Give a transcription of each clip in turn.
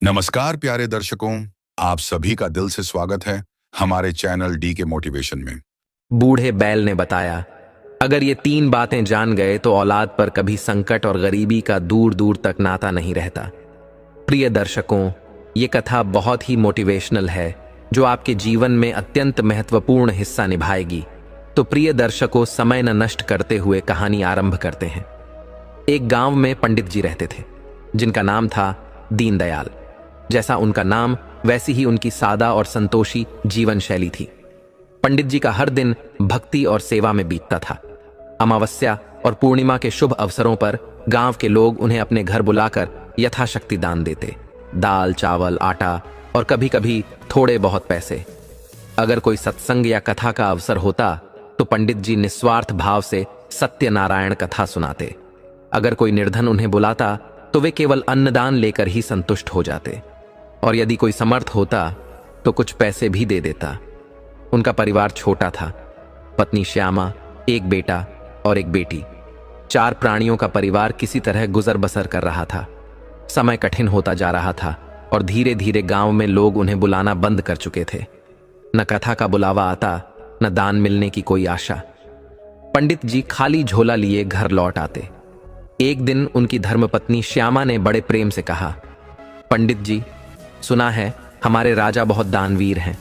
नमस्कार प्यारे दर्शकों, आप सभी का दिल से स्वागत है हमारे चैनल डी के मोटिवेशन में। बूढ़े बैल ने बताया, अगर ये 3 बातें जान गए तो औलाद पर कभी संकट और गरीबी का दूर दूर तक नाता नहीं रहता। प्रिय दर्शकों, ये कथा बहुत ही मोटिवेशनल है जो आपके जीवन में अत्यंत महत्वपूर्ण हिस्सा निभाएगी। तो प्रिय दर्शकों, समय न नष्ट करते हुए कहानी आरंभ करते हैं। एक गांव में पंडित जी रहते थे जिनका नाम था दीनदयाल। जैसा उनका नाम वैसी ही उनकी सादा और संतोषी जीवन शैली थी। पंडित जी का हर दिन भक्ति और सेवा में बीतता था। अमावस्या और पूर्णिमा के शुभ अवसरों पर गांव के लोग उन्हें अपने घर बुलाकर यथाशक्ति दान देते, दाल, चावल, आटा और कभी कभी थोड़े बहुत पैसे। अगर कोई सत्संग या कथा का अवसर होता तो पंडित जी निस्वार्थ भाव से सत्यनारायण कथा सुनाते। अगर कोई निर्धन उन्हें बुलाता तो वे केवल अन्नदान लेकर ही संतुष्ट हो जाते, और यदि कोई समर्थ होता तो कुछ पैसे भी दे देता। उनका परिवार छोटा था, पत्नी श्यामा, एक बेटा और एक बेटी। 4 प्राणियों का परिवार किसी तरह गुजर बसर कर रहा था। समय कठिन होता जा रहा था और धीरे धीरे गांव में लोग उन्हें बुलाना बंद कर चुके थे। न कथा का बुलावा आता, न दान मिलने की कोई आशा। पंडित जी खाली झोला लिए घर लौट आते। एक दिन उनकी धर्मपत्नी श्यामा ने बड़े प्रेम से कहा, पंडित जी, सुना है हमारे राजा बहुत दानवीर हैं,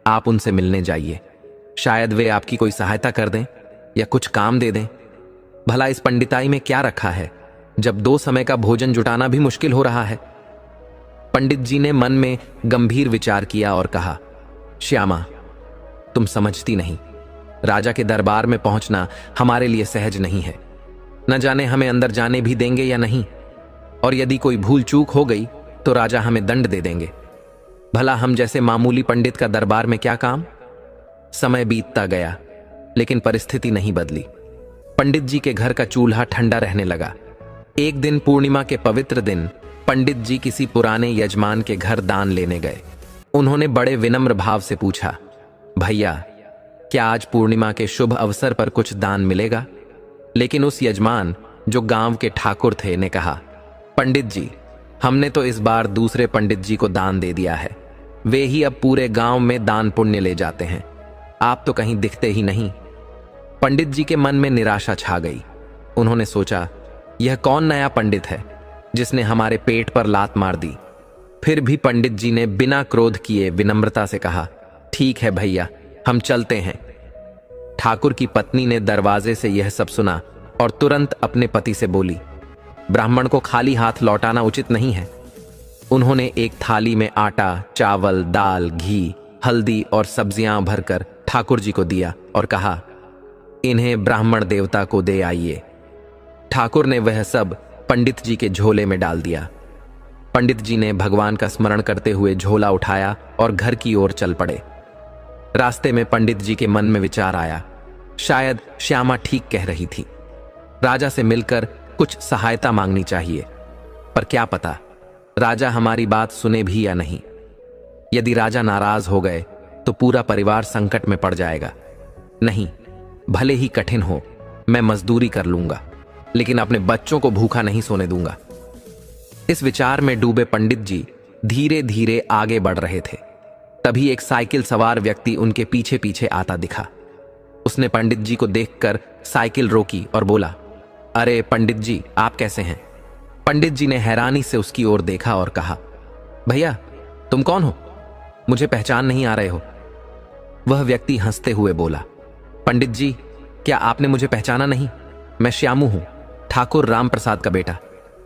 आप उनसे मिलने जाइए। शायद वे आपकी कोई सहायता कर दें या कुछ काम दे दें। भला इस पंडिताई में क्या रखा है जब 2 समय का भोजन जुटाना भी मुश्किल हो रहा है। पंडित जी ने मन में गंभीर विचार किया और कहा, श्यामा, तुम समझती नहीं, राजा के दरबार में पहुंचना हमारे लिए सहज नहीं है। न जाने हमें अंदर जाने भी देंगे या नहीं, और यदि कोई भूल चूक हो गई तो राजा हमें दंड दे देंगे। भला हम जैसे मामूली पंडित का दरबार में क्या काम। समय बीतता गया लेकिन परिस्थिति नहीं बदली। पंडित जी के घर का चूल्हा ठंडा रहने लगा। एक दिन पूर्णिमा के पवित्र दिन पंडित जी किसी पुराने यजमान के घर दान लेने गए। उन्होंने बड़े विनम्र भाव से पूछा, भैया, क्या आज पूर्णिमा के शुभ अवसर पर कुछ दान मिलेगा। लेकिन उस यजमान, जो गांव के ठाकुर थे, ने कहा, पंडित जी, हमने तो इस बार दूसरे पंडित जी को दान दे दिया है। वे ही अब पूरे गांव में दान पुण्य ले जाते हैं, आप तो कहीं दिखते ही नहीं। पंडित जी के मन में निराशा छा गई। उन्होंने सोचा, यह कौन नया पंडित है जिसने हमारे पेट पर लात मार दी। फिर भी पंडित जी ने बिना क्रोध किए विनम्रता से कहा, ठीक है भैया, हम चलते हैं। ठाकुर की पत्नी ने दरवाजे से यह सब सुना और तुरंत अपने पति से बोली, ब्राह्मण को खाली हाथ लौटाना उचित नहीं है। उन्होंने एक थाली में आटा, चावल, दाल, घी, हल्दी और सब्जियां भरकर ठाकुर जी को दिया और कहा, इन्हें ब्राह्मण देवता को दे आइए। ठाकुर ने वह सब पंडित जी के झोले में डाल दिया। पंडित जी ने भगवान का स्मरण करते हुए झोला उठाया और घर की ओर चल पड़े। रास्ते में पंडित जी के मन में विचार आया, शायद श्यामा ठीक कह रही थी। राजा से मिलकर कुछ सहायता मांगनी चाहिए, पर क्या पता राजा हमारी बात सुने भी या नहीं। यदि राजा नाराज हो गए तो पूरा परिवार संकट में पड़ जाएगा। नहीं, भले ही कठिन हो, मैं मजदूरी कर लूंगा, लेकिन अपने बच्चों को भूखा नहीं सोने दूंगा। इस विचार में डूबे पंडित जी धीरे धीरे आगे बढ़ रहे थे। तभी एक साइकिल सवार व्यक्ति उनके पीछे पीछे आता दिखा। उसने पंडित जी को देखकर साइकिल रोकी और बोला, अरे पंडित जी, आप कैसे हैं। पंडित जी ने हैरानी से उसकी ओर देखा और कहा, भैया, तुम कौन हो, मुझे पहचान नहीं आ रहे हो। वह व्यक्ति हंसते हुए बोला, पंडित जी, क्या आपने मुझे पहचाना नहीं। मैं श्यामू हूं, ठाकुर राम प्रसाद का बेटा।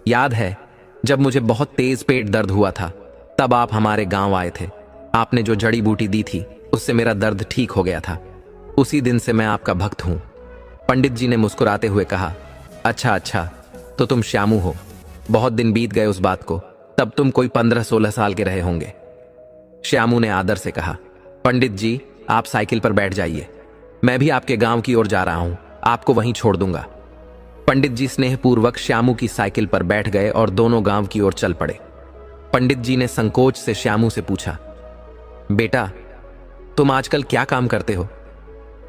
याद है जब मुझे बहुत तेज पेट दर्द हुआ था, तब आप हमारे गांव आए थे। आपने जो जड़ी बूटी दी थी उससे मेरा दर्द ठीक हो गया था। उसी दिन से मैं आपका भक्त हूं। पंडित जी ने मुस्कुराते हुए कहा, अच्छा अच्छा, तो तुम श्यामू हो। बहुत दिन बीत गए उस बात को, तब तुम कोई 15-16 साल के रहे होंगे। श्यामू ने आदर से कहा, पंडित जी, आप साइकिल पर बैठ जाइए, मैं भी आपके गांव की ओर जा रहा हूं, आपको वहीं छोड़ दूंगा। पंडित जी स्नेहपूर्वक श्यामू की साइकिल पर बैठ गए और दोनों गांव की ओर चल पड़े। पंडित जी ने संकोच से श्यामू से पूछा, बेटा, तुम आजकल क्या काम करते हो।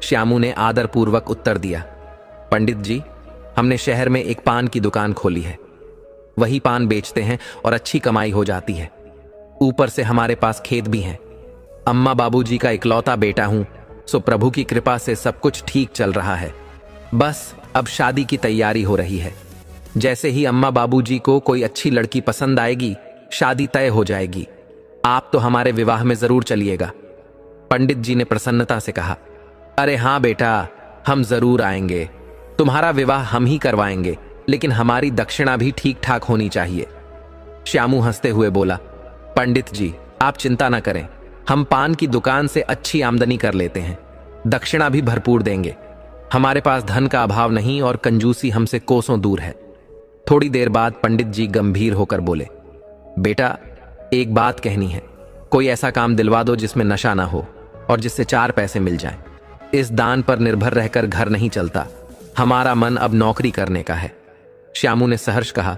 श्यामू ने आदरपूर्वक उत्तर दिया, पंडित जी, हमने शहर में एक पान की दुकान खोली है, वही पान बेचते हैं और अच्छी कमाई हो जाती है। ऊपर से हमारे पास खेत भी हैं। अम्मा बाबूजी का इकलौता बेटा हूं, सो प्रभु की कृपा से सब कुछ ठीक चल रहा है। बस अब शादी की तैयारी हो रही है। जैसे ही अम्मा बाबूजी को कोई अच्छी लड़की पसंद आएगी, शादी तय हो जाएगी। आप तो हमारे विवाह में जरूर चलिएगा। पंडित जी ने प्रसन्नता से कहा। अरे हाँ बेटा, हम जरूर आएंगे। तुम्हारा विवाह हम ही करवाएंगे, लेकिन हमारी दक्षिणा भी ठीक ठाक होनी चाहिए। श्यामू हंसते हुए बोला, पंडित जी आप चिंता ना करें, हम पान की दुकान से अच्छी आमदनी कर लेते हैं, दक्षिणा भी भरपूर देंगे। हमारे पास धन का अभाव नहीं और कंजूसी हमसे कोसों दूर है। थोड़ी देर बाद पंडित जी गंभीर होकर बोले, बेटा एक बात कहनी है, कोई ऐसा काम दिलवा दो जिसमें नशा ना हो और जिससे 4 पैसे मिल जाएं। इस दान पर निर्भर रहकर घर नहीं चलता, हमारा मन अब नौकरी करने का है। श्यामू ने सहर्ष कहा,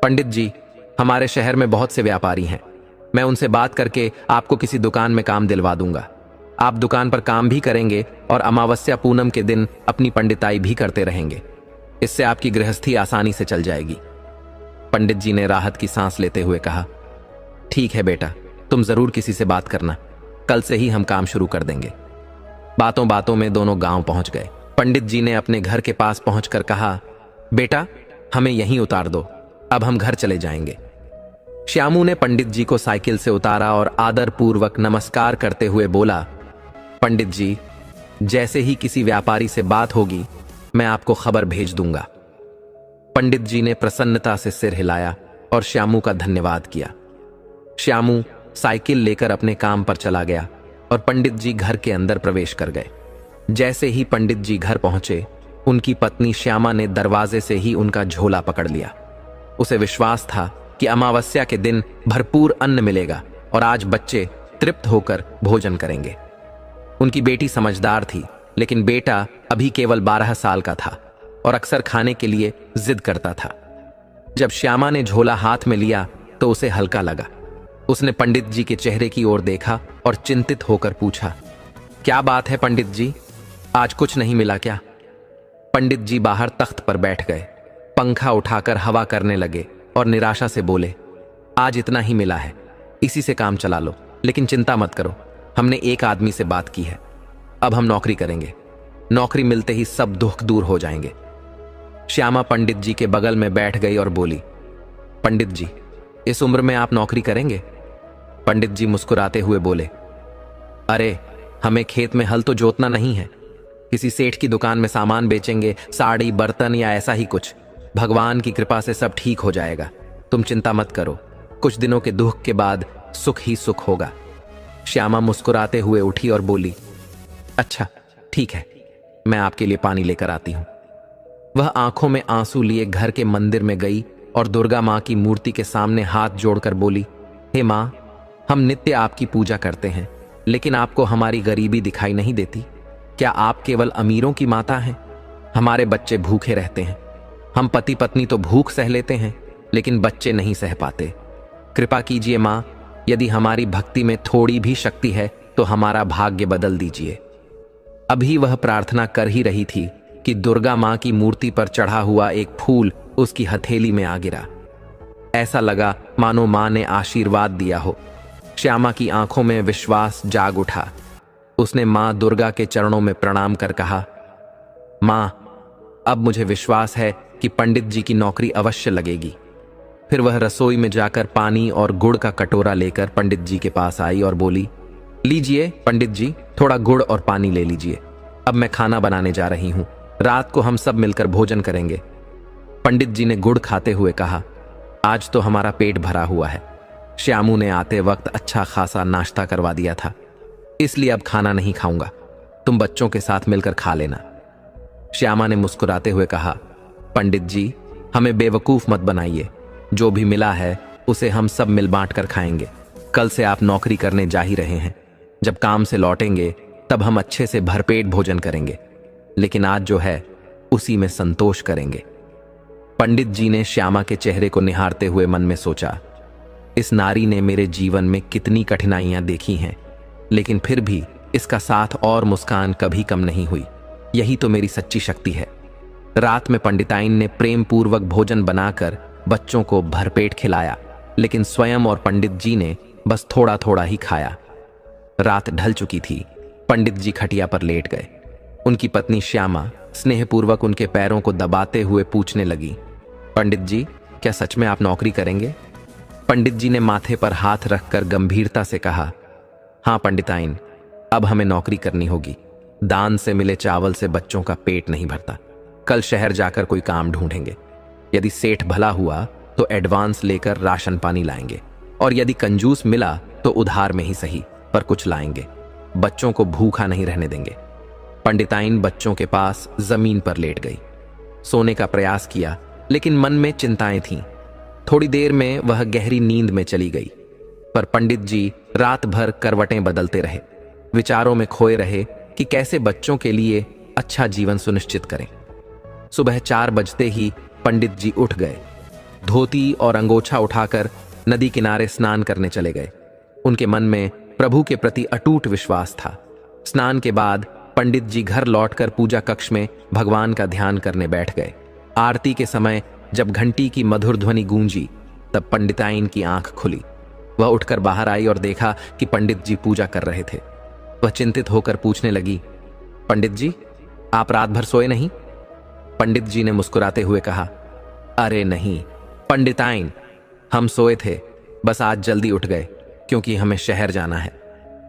पंडित जी हमारे शहर में बहुत से व्यापारी हैं, मैं उनसे बात करके आपको किसी दुकान में काम दिलवा दूंगा। आप दुकान पर काम भी करेंगे और अमावस्या पूनम के दिन अपनी पंडिताई भी करते रहेंगे। इससे आपकी गृहस्थी आसानी से चल जाएगी। पंडित जी ने राहत की सांस लेते हुए कहा, ठीक है बेटा, तुम जरूर किसी से बात करना, कल से ही हम काम शुरू कर देंगे। बातों बातों में दोनों गांव पहुंच गए। पंडित जी ने अपने घर के पास पहुंचकर कहा, बेटा हमें यहीं उतार दो, अब हम घर चले जाएंगे। श्यामू ने पंडित जी को साइकिल से उतारा और आदर पूर्वक नमस्कार करते हुए बोला, पंडित जी जैसे ही किसी व्यापारी से बात होगी मैं आपको खबर भेज दूंगा। पंडित जी ने प्रसन्नता से सिर हिलाया और श्यामू का धन्यवाद किया। श्यामू साइकिल लेकर अपने काम पर चला गया और पंडित जी घर के अंदर प्रवेश कर गए। जैसे ही पंडित जी घर पहुंचे, उनकी पत्नी श्यामा ने दरवाजे से ही उनका झोला पकड़ लिया। उसे विश्वास था कि अमावस्या के दिन भरपूर अन्न मिलेगा और आज बच्चे तृप्त होकर भोजन करेंगे। उनकी बेटी समझदार थी, लेकिन बेटा अभी केवल 12 साल का था और अक्सर खाने के लिए जिद करता था। जब श्यामा ने झोला हाथ में लिया तो उसे हल्का लगा। उसने पंडित जी के चेहरे की ओर देखा और चिंतित होकर पूछा, क्या बात है पंडित जी, आज कुछ नहीं मिला क्या? पंडित जी बाहर तख्त पर बैठ गए, पंखा उठाकर हवा करने लगे और निराशा से बोले, आज इतना ही मिला है, इसी से काम चला लो, लेकिन चिंता मत करो, हमने एक आदमी से बात की है, अब हम नौकरी करेंगे, नौकरी मिलते ही सब दुख दूर हो जाएंगे। श्यामा पंडित जी के बगल में बैठ गई और बोली, पंडित जी इस उम्र में आप नौकरी करेंगे? पंडित जी मुस्कुराते हुए बोले, अरे हमें खेत में हल तो जोतना नहीं है, किसी सेठ की दुकान में सामान बेचेंगे, साड़ी बर्तन या ऐसा ही कुछ। भगवान की कृपा से सब ठीक हो जाएगा, तुम चिंता मत करो, कुछ दिनों के दुख के बाद सुख ही सुख होगा। श्यामा मुस्कुराते हुए उठी और बोली, अच्छा ठीक है, मैं आपके लिए पानी लेकर आती हूं। वह आंखों में आंसू लिए घर के मंदिर में गई और दुर्गा मां की मूर्ति के सामने हाथ जोड़कर बोली, हे मां, हम नित्य आपकी पूजा करते हैं, लेकिन आपको हमारी गरीबी दिखाई नहीं देती? क्या आप केवल अमीरों की माता हैं? हमारे बच्चे भूखे रहते हैं, हम पति पत्नी तो भूख सह लेते हैं, लेकिन बच्चे नहीं सह पाते। कृपा कीजिए मां, यदि हमारी भक्ति में थोड़ी भी शक्ति है तो हमारा भाग्य बदल दीजिए। अभी वह प्रार्थना कर ही रही थी कि दुर्गा मां की मूर्ति पर चढ़ा हुआ एक फूल उसकी हथेली में आ गिरा। ऐसा लगा मानो मां ने आशीर्वाद दिया हो। श्यामा की आंखों में विश्वास जाग उठा। उसने मां दुर्गा के चरणों में प्रणाम कर कहा, मां, अब मुझे विश्वास है कि पंडित जी की नौकरी अवश्य लगेगी। फिर वह रसोई में जाकर पानी और गुड़ का कटोरा लेकर पंडित जी के पास आई और बोली, लीजिए पंडित जी, थोड़ा गुड़ और पानी ले लीजिए, अब मैं खाना बनाने जा रही हूं, रात को हम सब मिलकर भोजन करेंगे। पंडित जी ने गुड़ खाते हुए कहा, आज तो हमारा पेट भरा हुआ है, श्यामू ने आते वक्त अच्छा खासा नाश्ता करवा दिया था, इसलिए अब खाना नहीं खाऊंगा, तुम बच्चों के साथ मिलकर खा लेना। श्यामा ने मुस्कुराते हुए कहा, पंडित जी हमें बेवकूफ मत बनाइए, जो भी मिला है उसे हम सब मिल बांट कर खाएंगे। कल से आप नौकरी करने जा ही रहे हैं, जब काम से लौटेंगे तब हम अच्छे से भरपेट भोजन करेंगे, लेकिन आज जो है उसी में संतोष करेंगे। पंडित जी ने श्यामा के चेहरे को निहारते हुए मन में सोचा, इस नारी ने मेरे जीवन में कितनी कठिनाइयां देखी हैं, लेकिन फिर भी इसका साथ और मुस्कान कभी कम नहीं हुई। यही तो मेरी सच्ची शक्ति है। रात में पंडिताइन ने प्रेम पूर्वक भोजन बनाकर बच्चों को भरपेट खिलाया, लेकिन स्वयं और पंडित जी ने बस थोड़ा थोड़ा ही खाया। रात ढल चुकी थी। पंडित जी खटिया पर लेट गए। उनकी पत्नी श्यामा स्नेहपूर्वक उनके पैरों को दबाते हुए पूछने लगी, पंडित जी, क्या सच में आप नौकरी करेंगे? पंडित जी ने माथे पर हाथ रखकर गंभीरता से कहा, हाँ पंडिताइन, अब हमें नौकरी करनी होगी। दान से मिले चावल से बच्चों का पेट नहीं भरता। कल शहर जाकर कोई काम ढूंढेंगे। यदि सेठ भला हुआ तो एडवांस लेकर राशन पानी लाएंगे, और यदि कंजूस मिला तो उधार में ही सही, पर कुछ लाएंगे। बच्चों को भूखा नहीं रहने देंगे। पंडिताइन बच्चों के पास जमीन पर लेट गई। सोने का प्रयास किया, लेकिन मन में चिंताएं थीं। थोड़ी देर में वह गहरी नींद में चली गई। पर पंडित जी रात भर करवटें बदलते रहे, विचारों में खोए रहे कि कैसे बच्चों के लिए अच्छा जीवन सुनिश्चित करें। सुबह 4 बजते ही पंडित जी उठ गए। धोती और अंगोछा उठाकर नदी किनारे स्नान करने चले गए। उनके मन में प्रभु के प्रति अटूट विश्वास था। स्नान के बाद पंडित जी घर लौटकर पूजा कक्ष में भगवान का ध्यान करने बैठ गए। आरती के समय जब घंटी की मधुर ध्वनि गूंजी, तब पंडिताइन की आंख खुली। वह उठकर बाहर आई और देखा कि पंडित जी पूजा कर रहे थे। वह चिंतित होकर पूछने लगी, पंडित जी, आप रात भर सोए नहीं? पंडित जी ने मुस्कुराते हुए कहा, अरे नहीं पंडिताइन, हम सोए थे, बस आज जल्दी उठ गए क्योंकि हमें शहर जाना है।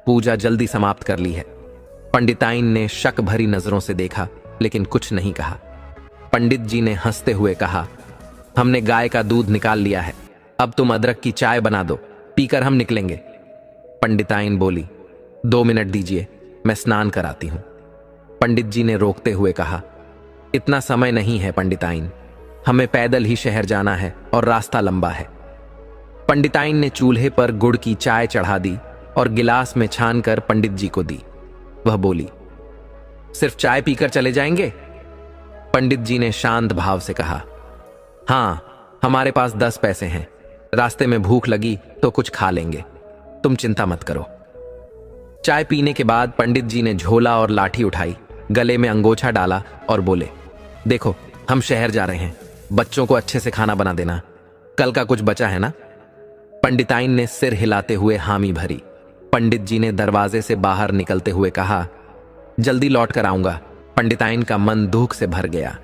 पूजा जल्दी समाप्त कर ली है। पंडिताइन ने शक भरी नजरों से देखा, लेकिन कुछ नहीं कहा। पंडित जी ने हंसते हुए कहा, हमने गाय का दूध निकाल लिया है, अब तुम अदरक की चाय बना दो, पीकर हम निकलेंगे। पंडिताइन बोली, 2 मिनट दीजिए, मैं स्नान कराती हूं। पंडित जी ने रोकते हुए कहा, इतना समय नहीं है पंडिताइन, हमें पैदल ही शहर जाना है और रास्ता लंबा है। पंडिताइन ने चूल्हे पर गुड़ की चाय चढ़ा दी और गिलास में छानकर पंडित जी को दी। वह बोली, सिर्फ चाय पीकर चले जाएंगे? पंडित जी ने शांत भाव से कहा, हाँ, हमारे पास 10 पैसे हैं, रास्ते में भूख लगी तो कुछ खा लेंगे, तुम चिंता मत करो। चाय पीने के बाद पंडित जी ने झोला और लाठी उठाई, गले में अंगोछा डाला और बोले, देखो हम शहर जा रहे हैं, बच्चों को अच्छे से खाना बना देना, कल का कुछ बचा है ना? पंडिताइन ने सिर हिलाते हुए हामी भरी। पंडित जी ने दरवाजे से बाहर निकलते हुए कहा, जल्दी लौट कर आऊंगा। पंडिताइन का मन दुख से भर गया।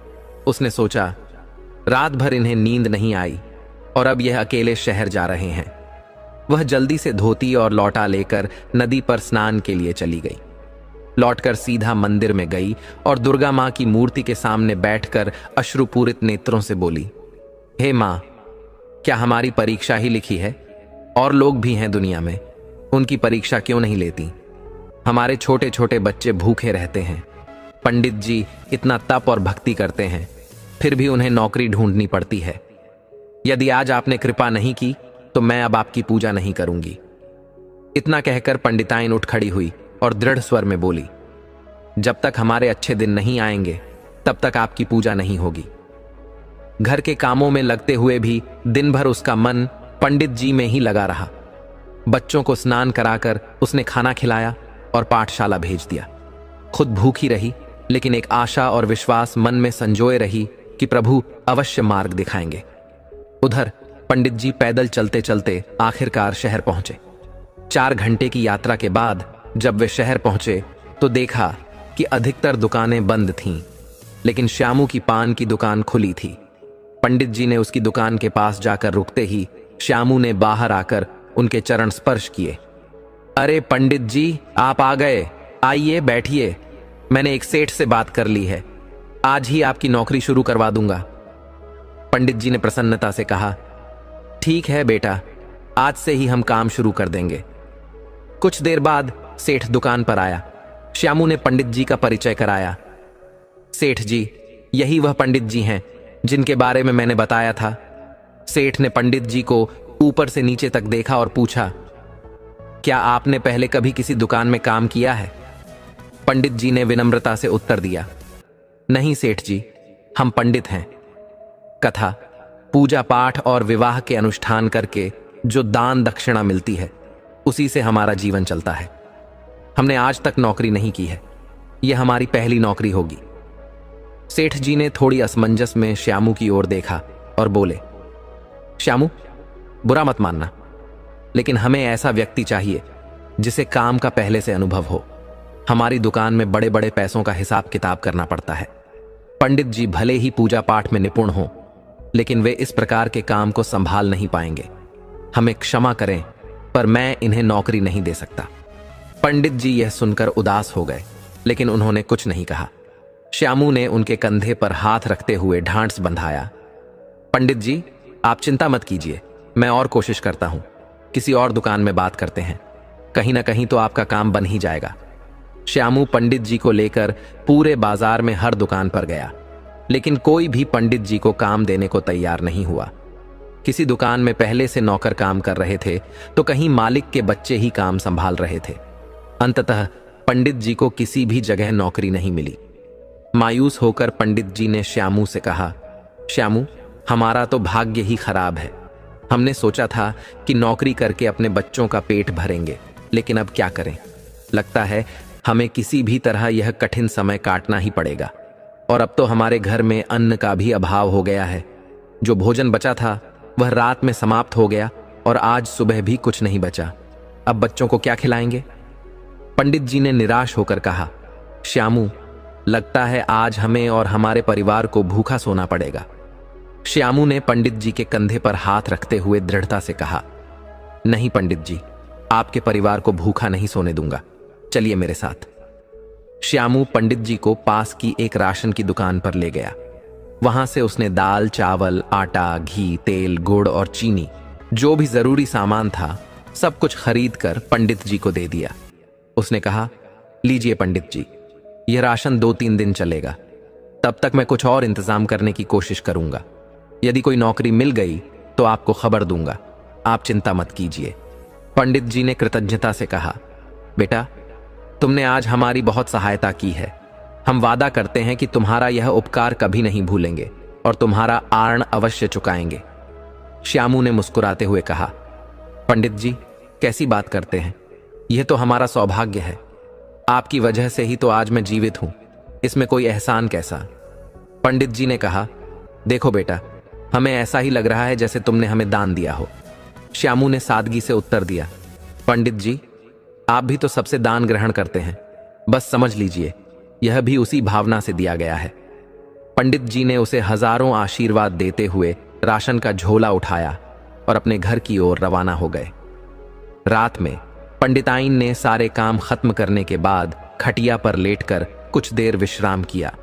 उसने सोचा, रात भर इन्हें नींद नहीं आई और अब यह अकेले शहर जा रहे हैं। वह जल्दी से धोती और लौटा लेकर नदी पर स्नान के लिए चली गई। लौटकर सीधा मंदिर में गई और दुर्गा मां की मूर्ति के सामने बैठकर अश्रुपूरित नेत्रों से बोली, हे मां, क्या हमारी परीक्षा ही लिखी है? और लोग भी हैं दुनिया में, उनकी परीक्षा क्यों नहीं लेती? हमारे छोटे छोटे बच्चे भूखे रहते हैं। पंडित जी इतना तप और भक्ति करते हैं, फिर भी उन्हें नौकरी ढूंढनी पड़ती है। यदि आज आपने कृपा नहीं की तो मैं अब आपकी पूजा नहीं करूंगी। इतना कहकर पंडिताइन उठ खड़ी हुई और दृढ़ स्वर में बोली, जब तक हमारे अच्छे दिन नहीं आएंगे तब तक आपकी पूजा नहीं होगी। घर के कामों में लगते हुए भी दिन भर उसका मन पंडित जी में ही लगा रहा। बच्चों को स्नान कराकर उसने खाना खिलाया और पाठशाला भेज दिया। खुद भूखी रही, लेकिन एक आशा और विश्वास मन में संजोए रही कि प्रभु अवश्य मार्ग दिखाएंगे। उधर पंडित जी पैदल चलते चलते आखिरकार शहर पहुंचे। 4 घंटे की यात्रा के बाद जब वे शहर पहुंचे तो देखा कि अधिकतर दुकानें बंद थीं, लेकिन श्यामू की पान की दुकान खुली थी। पंडित जी ने उसकी दुकान के पास जाकर रुकते ही श्यामू ने बाहर आकर उनके चरण स्पर्श किए। अरे पंडित जी, आप आ गए, आइए बैठिए, मैंने एक सेठ से बात कर ली है, आज ही आपकी नौकरी शुरू करवा दूंगा। पंडित जी ने प्रसन्नता से कहा, ठीक है बेटा, आज से ही हम काम शुरू कर देंगे। कुछ देर बाद सेठ दुकान पर आया। श्यामू ने पंडित जी का परिचय कराया। सेठ जी, यही वह पंडित जी हैं जिनके बारे में मैंने बताया था। सेठ ने पंडित जी को ऊपर से नीचे तक देखा और पूछा, क्या आपने पहले कभी किसी दुकान में काम किया है? पंडित जी ने विनम्रता से उत्तर दिया, नहीं सेठ जी, हम पंडित हैं। कथा, पूजा पाठ और विवाह के अनुष्ठान करके जो दान दक्षिणा मिलती है उसी से हमारा जीवन चलता है। हमने आज तक नौकरी नहीं की है, यह हमारी पहली नौकरी होगी। सेठ जी ने थोड़ी असमंजस में श्यामू की ओर देखा और बोले, श्यामू, बुरा मत मानना, लेकिन हमें ऐसा व्यक्ति चाहिए जिसे काम का पहले से अनुभव हो। हमारी दुकान में बड़े बड़े पैसों का हिसाब किताब करना पड़ता है। पंडित जी भले ही पूजा पाठ में निपुण हों, लेकिन वे इस प्रकार के काम को संभाल नहीं पाएंगे। हमें क्षमा करें, पर मैं इन्हें नौकरी नहीं दे सकता। पंडित जी यह सुनकर उदास हो गए, लेकिन उन्होंने कुछ नहीं कहा। श्यामू ने उनके कंधे पर हाथ रखते हुए ढांढस बंधाया। पंडित जी, आप चिंता मत कीजिए, मैं और कोशिश करता हूं। किसी और दुकान में बात करते हैं, कहीं ना कहीं तो आपका काम बन ही जाएगा। श्यामू पंडित जी को लेकर पूरे बाजार में हर दुकान पर गया, लेकिन कोई भी पंडित जी को काम देने को तैयार नहीं हुआ। किसी दुकान में पहले से नौकर काम कर रहे थे, तो कहीं मालिक के बच्चे ही काम संभाल रहे थे। अंततः पंडित जी को किसी भी जगह नौकरी नहीं मिली। मायूस होकर पंडित जी ने श्यामू से कहा, श्यामू, हमारा तो भाग्य ही खराब है। हमने सोचा था कि नौकरी करके अपने बच्चों का पेट भरेंगे, लेकिन अब क्या करें। लगता है हमें किसी भी तरह यह कठिन समय काटना ही पड़ेगा। और अब तो हमारे घर में अन्न का भी अभाव हो गया है। जो भोजन बचा था वह रात में समाप्त हो गया और आज सुबह भी कुछ नहीं बचा। अब बच्चों को क्या खिलाएंगे। पंडित जी ने निराश होकर कहा, श्यामू, लगता है आज हमें और हमारे परिवार को भूखा सोना पड़ेगा। श्यामू ने पंडित जी के कंधे पर हाथ रखते हुए दृढ़ता से कहा, नहीं पंडित जी, आपके परिवार को भूखा नहीं सोने दूंगा। चलिए मेरे साथ। श्यामू पंडित जी को पास की एक राशन की दुकान पर ले गया। वहां से उसने दाल, चावल, आटा, घी, तेल, गुड़ और चीनी, जो भी जरूरी सामान था, सब कुछ खरीद कर पंडित जी को दे दिया। उसने कहा, लीजिए पंडित जी, यह राशन 2-3 दिन चलेगा। तब तक मैं कुछ और इंतजाम करने की कोशिश करूंगा। यदि कोई नौकरी मिल गई तो आपको खबर दूंगा। आप चिंता मत कीजिए। पंडित जी ने कृतज्ञता से कहा, बेटा, तुमने आज हमारी बहुत सहायता की है। हम वादा करते हैं कि तुम्हारा यह उपकार कभी नहीं भूलेंगे और तुम्हारा आर्ण अवश्य चुकाएंगे। श्यामू ने मुस्कुराते हुए कहा, पंडित जी, कैसी बात करते हैं। यह तो हमारा सौभाग्य है। आपकी वजह से ही तो आज मैं जीवित हूं। इसमें कोई एहसान कैसा। पंडित जी ने कहा, देखो बेटा, हमें ऐसा ही लग रहा है जैसे तुमने हमें दान दिया हो। श्यामू ने सादगी से उत्तर दिया, पंडित जी, आप भी तो सबसे दान ग्रहण करते हैं। बस समझ लीजिए, यह भी उसी भावना से दिया गया है। पंडित जी ने उसे हजारों आशीर्वाद देते हुए राशन का झोला उठाया और अपने घर की ओर रवाना हो गए। रात में पंडिताइन ने सारे काम खत्म करने के बाद खटिया पर लेटकर कुछ देर विश्राम किया।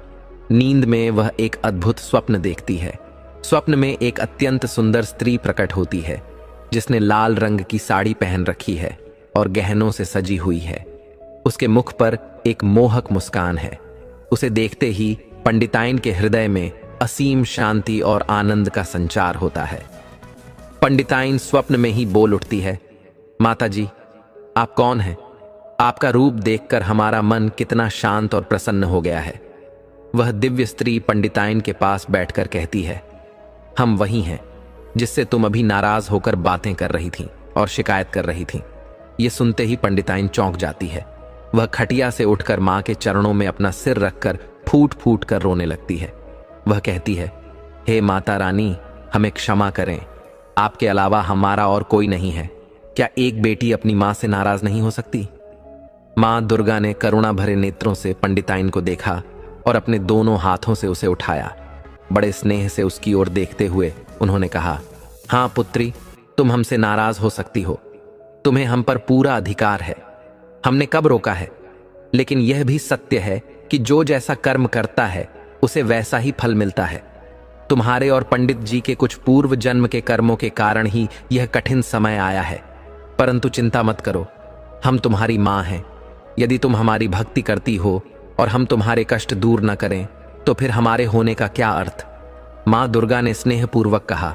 नींद में वह एक अद्भुत स्वप्न देखती है। स्वप्न में एक अत्यंत सुंदर स्त्री प्रकट होती है, जिसने लाल रंग की साड़ी पहन रखी है और गहनों से सजी हुई है। उसके मुख पर एक मोहक मुस्कान है। उसे देखते ही पंडिताइन के हृदय में असीम शांति और आनंद का संचार होता है। पंडिताइन स्वप्न में ही बोल उठती है, माता जी, आप कौन हैं? आपका रूप देखकर हमारा मन कितना शांत और प्रसन्न हो गया है। वह दिव्य स्त्री पंडिताइन के पास बैठकर कहती है, हम वही हैं जिससे तुम अभी नाराज होकर बातें कर रही थीं और शिकायत कर रही थीं। ये सुनते ही पंडिताइन चौंक जाती है। वह खटिया से उठकर मां के चरणों में अपना सिर रखकर फूट फूट कर रोने लगती है। वह कहती है, हे माता रानी, हमें क्षमा करें। आपके अलावा हमारा और कोई नहीं है। क्या एक बेटी अपनी मां से नाराज नहीं हो सकती? मां दुर्गा ने करुणा भरे नेत्रों से पंडिताइन को देखा और अपने दोनों हाथों से उसे उठाया। बड़े स्नेह से उसकी ओर देखते हुए उन्होंने कहा, हां पुत्री, तुम हमसे नाराज हो सकती हो। तुम्हें हम पर पूरा अधिकार है। हमने कब रोका है? लेकिन यह भी सत्य है कि जो जैसा कर्म करता है उसे वैसा ही फल मिलता है। तुम्हारे और पंडित जी के कुछ पूर्व जन्म के कर्मों के कारण ही यह कठिन समय आया है। परंतु चिंता मत करो, हम तुम्हारी मां हैं। यदि तुम हमारी भक्ति करती हो और हम तुम्हारे कष्ट दूर न करें तो फिर हमारे होने का क्या अर्थ? मां दुर्गा ने स्नेहपूर्वक कहा,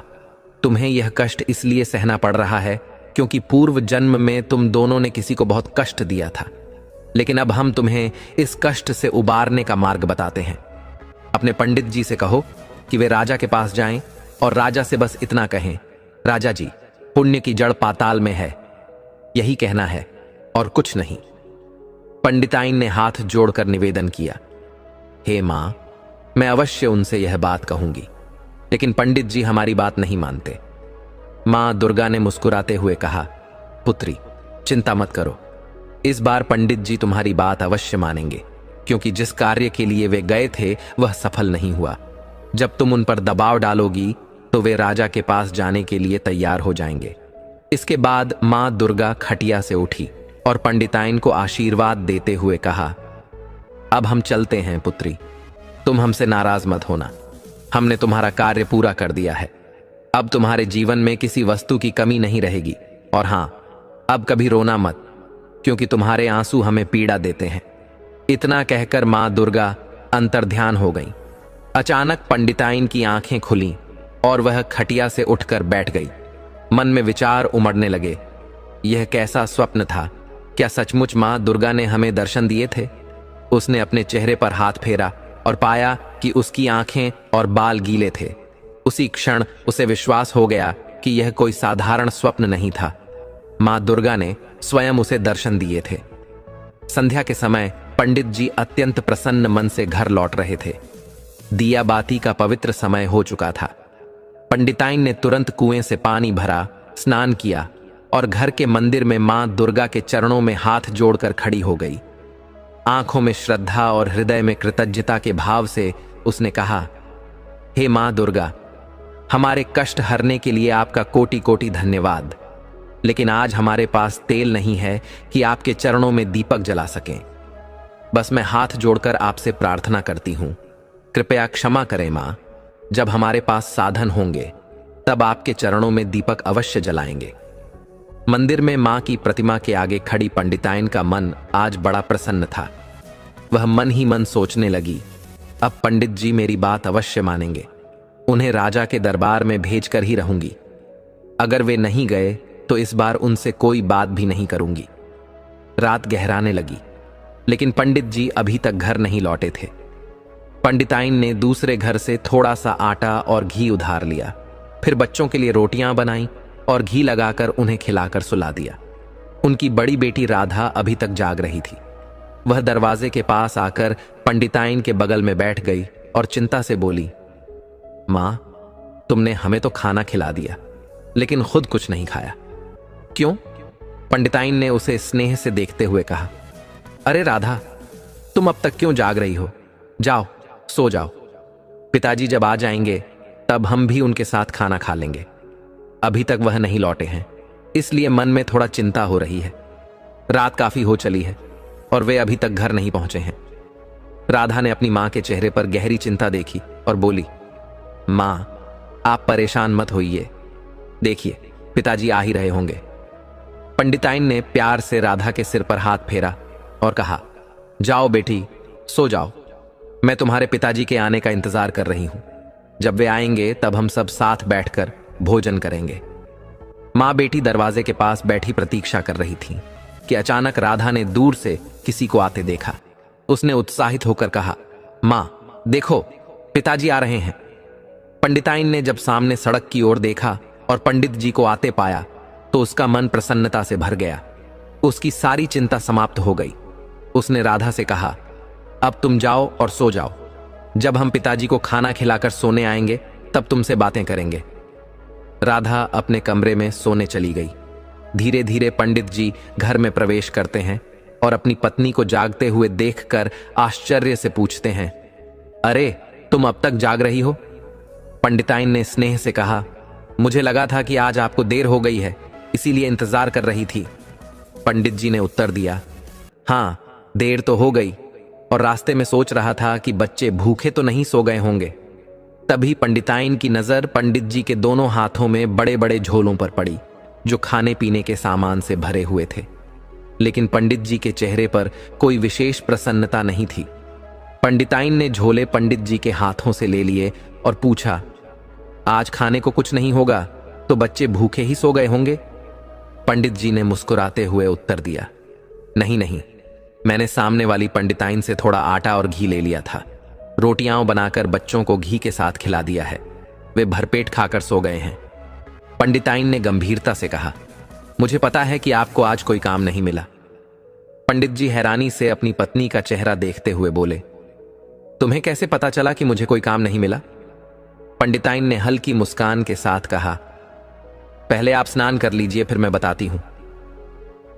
तुम्हें यह कष्ट इसलिए सहना पड़ रहा है क्योंकि पूर्व जन्म में तुम दोनों ने किसी को बहुत कष्ट दिया था। लेकिन अब हम तुम्हें इस कष्ट से उबारने का मार्ग बताते हैं। अपने पंडित जी से कहो कि वे राजा के पास जाएं और राजा से बस इतना कहें, राजा जी, पुण्य की जड़ पाताल में है। यही कहना है और कुछ नहीं। पंडिताइन ने हाथ जोड़कर निवेदन किया, हे मां, मैं अवश्य उनसे यह बात कहूंगी। लेकिन पंडित जी हमारी बात नहीं मानते। मां दुर्गा ने मुस्कुराते हुए कहा, पुत्री, चिंता मत करो, इस बार पंडित जी तुम्हारी बात अवश्य मानेंगे, क्योंकि जिस कार्य के लिए वे गए थे वह सफल नहीं हुआ। जब तुम उन पर दबाव डालोगी तो वे राजा के पास जाने के लिए तैयार हो जाएंगे। इसके बाद मां दुर्गा खटिया से उठी और पंडिताइन को आशीर्वाद देते हुए कहा, अब हम चलते हैं पुत्री, तुम हमसे नाराज मत होना, हमने तुम्हारा कार्य पूरा कर दिया है। अब तुम्हारे जीवन में किसी वस्तु की कमी नहीं रहेगी। और हां, अब कभी रोना मत, क्योंकि तुम्हारे आंसू हमें पीड़ा देते हैं। इतना कहकर मां दुर्गा अंतर्ध्यान हो गई। अचानक पंडिताइन की आंखें खुलीं और वह खटिया से उठकर बैठ गई। मन में विचार उमड़ने लगे, यह कैसा स्वप्न था? क्या सचमुच मां दुर्गा ने हमें दर्शन दिए थे? उसने अपने चेहरे पर हाथ फेरा और पाया कि उसकी आंखें और बाल गीले थे। उसी क्षण उसे विश्वास हो गया कि यह कोई साधारण स्वप्न नहीं था। मां दुर्गा ने स्वयं उसे दर्शन दिए थे। संध्या के समय पंडित जी अत्यंत प्रसन्न मन से घर लौट रहे थे। दिया बाती का पवित्र समय हो चुका था। पंडिताइन ने तुरंत कुएं से पानी भरा, स्नान किया और घर के मंदिर में मां दुर्गा के चरणों में हाथ जोड़कर खड़ी हो गई। आंखों में श्रद्धा और हृदय में कृतज्ञता के भाव से उसने कहा, हे मां दुर्गा, हमारे कष्ट हरने के लिए आपका कोटि कोटि धन्यवाद। लेकिन आज हमारे पास तेल नहीं है कि आपके चरणों में दीपक जला सकें। बस मैं हाथ जोड़कर आपसे प्रार्थना करती हूं, कृपया क्षमा करें मां। जब हमारे पास साधन होंगे तब आपके चरणों में दीपक अवश्य जलाएंगे। मंदिर में मां की प्रतिमा के आगे खड़ी पंडिताइन का मन आज बड़ा प्रसन्न था। वह मन ही मन सोचने लगी, अब पंडित जी मेरी बात अवश्य मानेंगे, उन्हें राजा के दरबार में भेजकर ही रहूंगी। अगर वे नहीं गए तो इस बार उनसे कोई बात भी नहीं करूंगी। रात गहराने लगी, लेकिन पंडित जी अभी तक घर नहीं लौटे थे। पंडिताइन ने दूसरे घर से थोड़ा सा आटा और घी उधार लिया, फिर बच्चों के लिए रोटियां बनाई और घी लगाकर उन्हें खिलाकर सुला दिया। उनकी बड़ी बेटी राधा अभी तक जाग रही थी। वह दरवाजे के पास आकर पंडिताइन के बगल में बैठ गई और चिंता से बोली, मां, तुमने हमें तो खाना खिला दिया, लेकिन खुद कुछ नहीं खाया, क्यों? पंडिताइन ने उसे स्नेह से देखते हुए कहा, अरे राधा, तुम अब तक क्यों जाग रही हो? जाओ, सो जाओ। पिताजी जब आ जाएंगे तब हम भी उनके साथ खाना खा लेंगे। अभी तक वह नहीं लौटे हैं, इसलिए मन में थोड़ा चिंता हो रही है। रात काफी हो चली है और वे अभी तक घर नहीं पहुंचे हैं। राधा ने अपनी मां के चेहरे पर गहरी चिंता देखी और बोली, मां, आप परेशान मत होइए, देखिए पिताजी आ ही रहे होंगे। पंडिताइन ने प्यार से राधा के सिर पर हाथ फेरा और कहा, जाओ बेटी, सो जाओ, मैं तुम्हारे पिताजी के आने का इंतजार कर रही हूं। जब वे आएंगे तब हम सब साथ बैठकर भोजन करेंगे। मां बेटी दरवाजे के पास बैठी प्रतीक्षा कर रही थी कि अचानक राधा ने दूर से किसी को आते देखा। उसने उत्साहित होकर कहा, मां देखो, पिताजी आ रहे हैं। पंडिताइन ने जब सामने सड़क की ओर देखा और पंडित जी को आते पाया तो उसका मन प्रसन्नता से भर गया। उसकी सारी चिंता समाप्त हो गई। उसने राधा से कहा, अब तुम जाओ और सो जाओ, जब हम पिताजी को खाना खिलाकर सोने आएंगे तब तुमसे बातें करेंगे। राधा अपने कमरे में सोने चली गई। धीरे धीरे पंडित जी घर में प्रवेश करते हैं और अपनी पत्नी को जागते हुए देखकर आश्चर्य से पूछते हैं, अरे तुम अब तक जाग रही हो? पंडिताइन ने स्नेह से कहा, मुझे लगा था कि आज आपको देर हो गई है, इसीलिए इंतजार कर रही थी। पंडित जी ने उत्तर दिया, हाँ, देर तो हो गई और रास्ते में सोच रहा था कि बच्चे भूखे तो नहीं सो गए होंगे। तभी पंडिताइन की नजर पंडित जी के दोनों हाथों में बड़े बड़े झोलों पर पड़ी, जो खाने पीने के सामान से भरे हुए थे। लेकिन पंडित जी के चेहरे पर कोई विशेष प्रसन्नता नहीं थी। पंडिताइन ने झोले पंडित जी के हाथों से ले लिए और पूछा, आज खाने को कुछ नहीं होगा तो बच्चे भूखे ही सो गए होंगे? पंडित जी ने मुस्कुराते हुए उत्तर दिया, नहीं नहीं, मैंने सामने वाली पंडिताइन से थोड़ा आटा और घी ले लिया था। रोटियां बनाकर बच्चों को घी के साथ खिला दिया है, वे भरपेट खाकर सो गए हैं। पंडिताइन ने गंभीरता से कहा, मुझे पता है कि आपको आज कोई काम नहीं मिला। पंडित जी हैरानी से अपनी पत्नी का चेहरा देखते हुए बोले, तुम्हें कैसे पता चला कि मुझे कोई काम नहीं मिला? पंडिताइन ने हल्की मुस्कान के साथ कहा, पहले आप स्नान कर लीजिए, फिर मैं बताती हूं।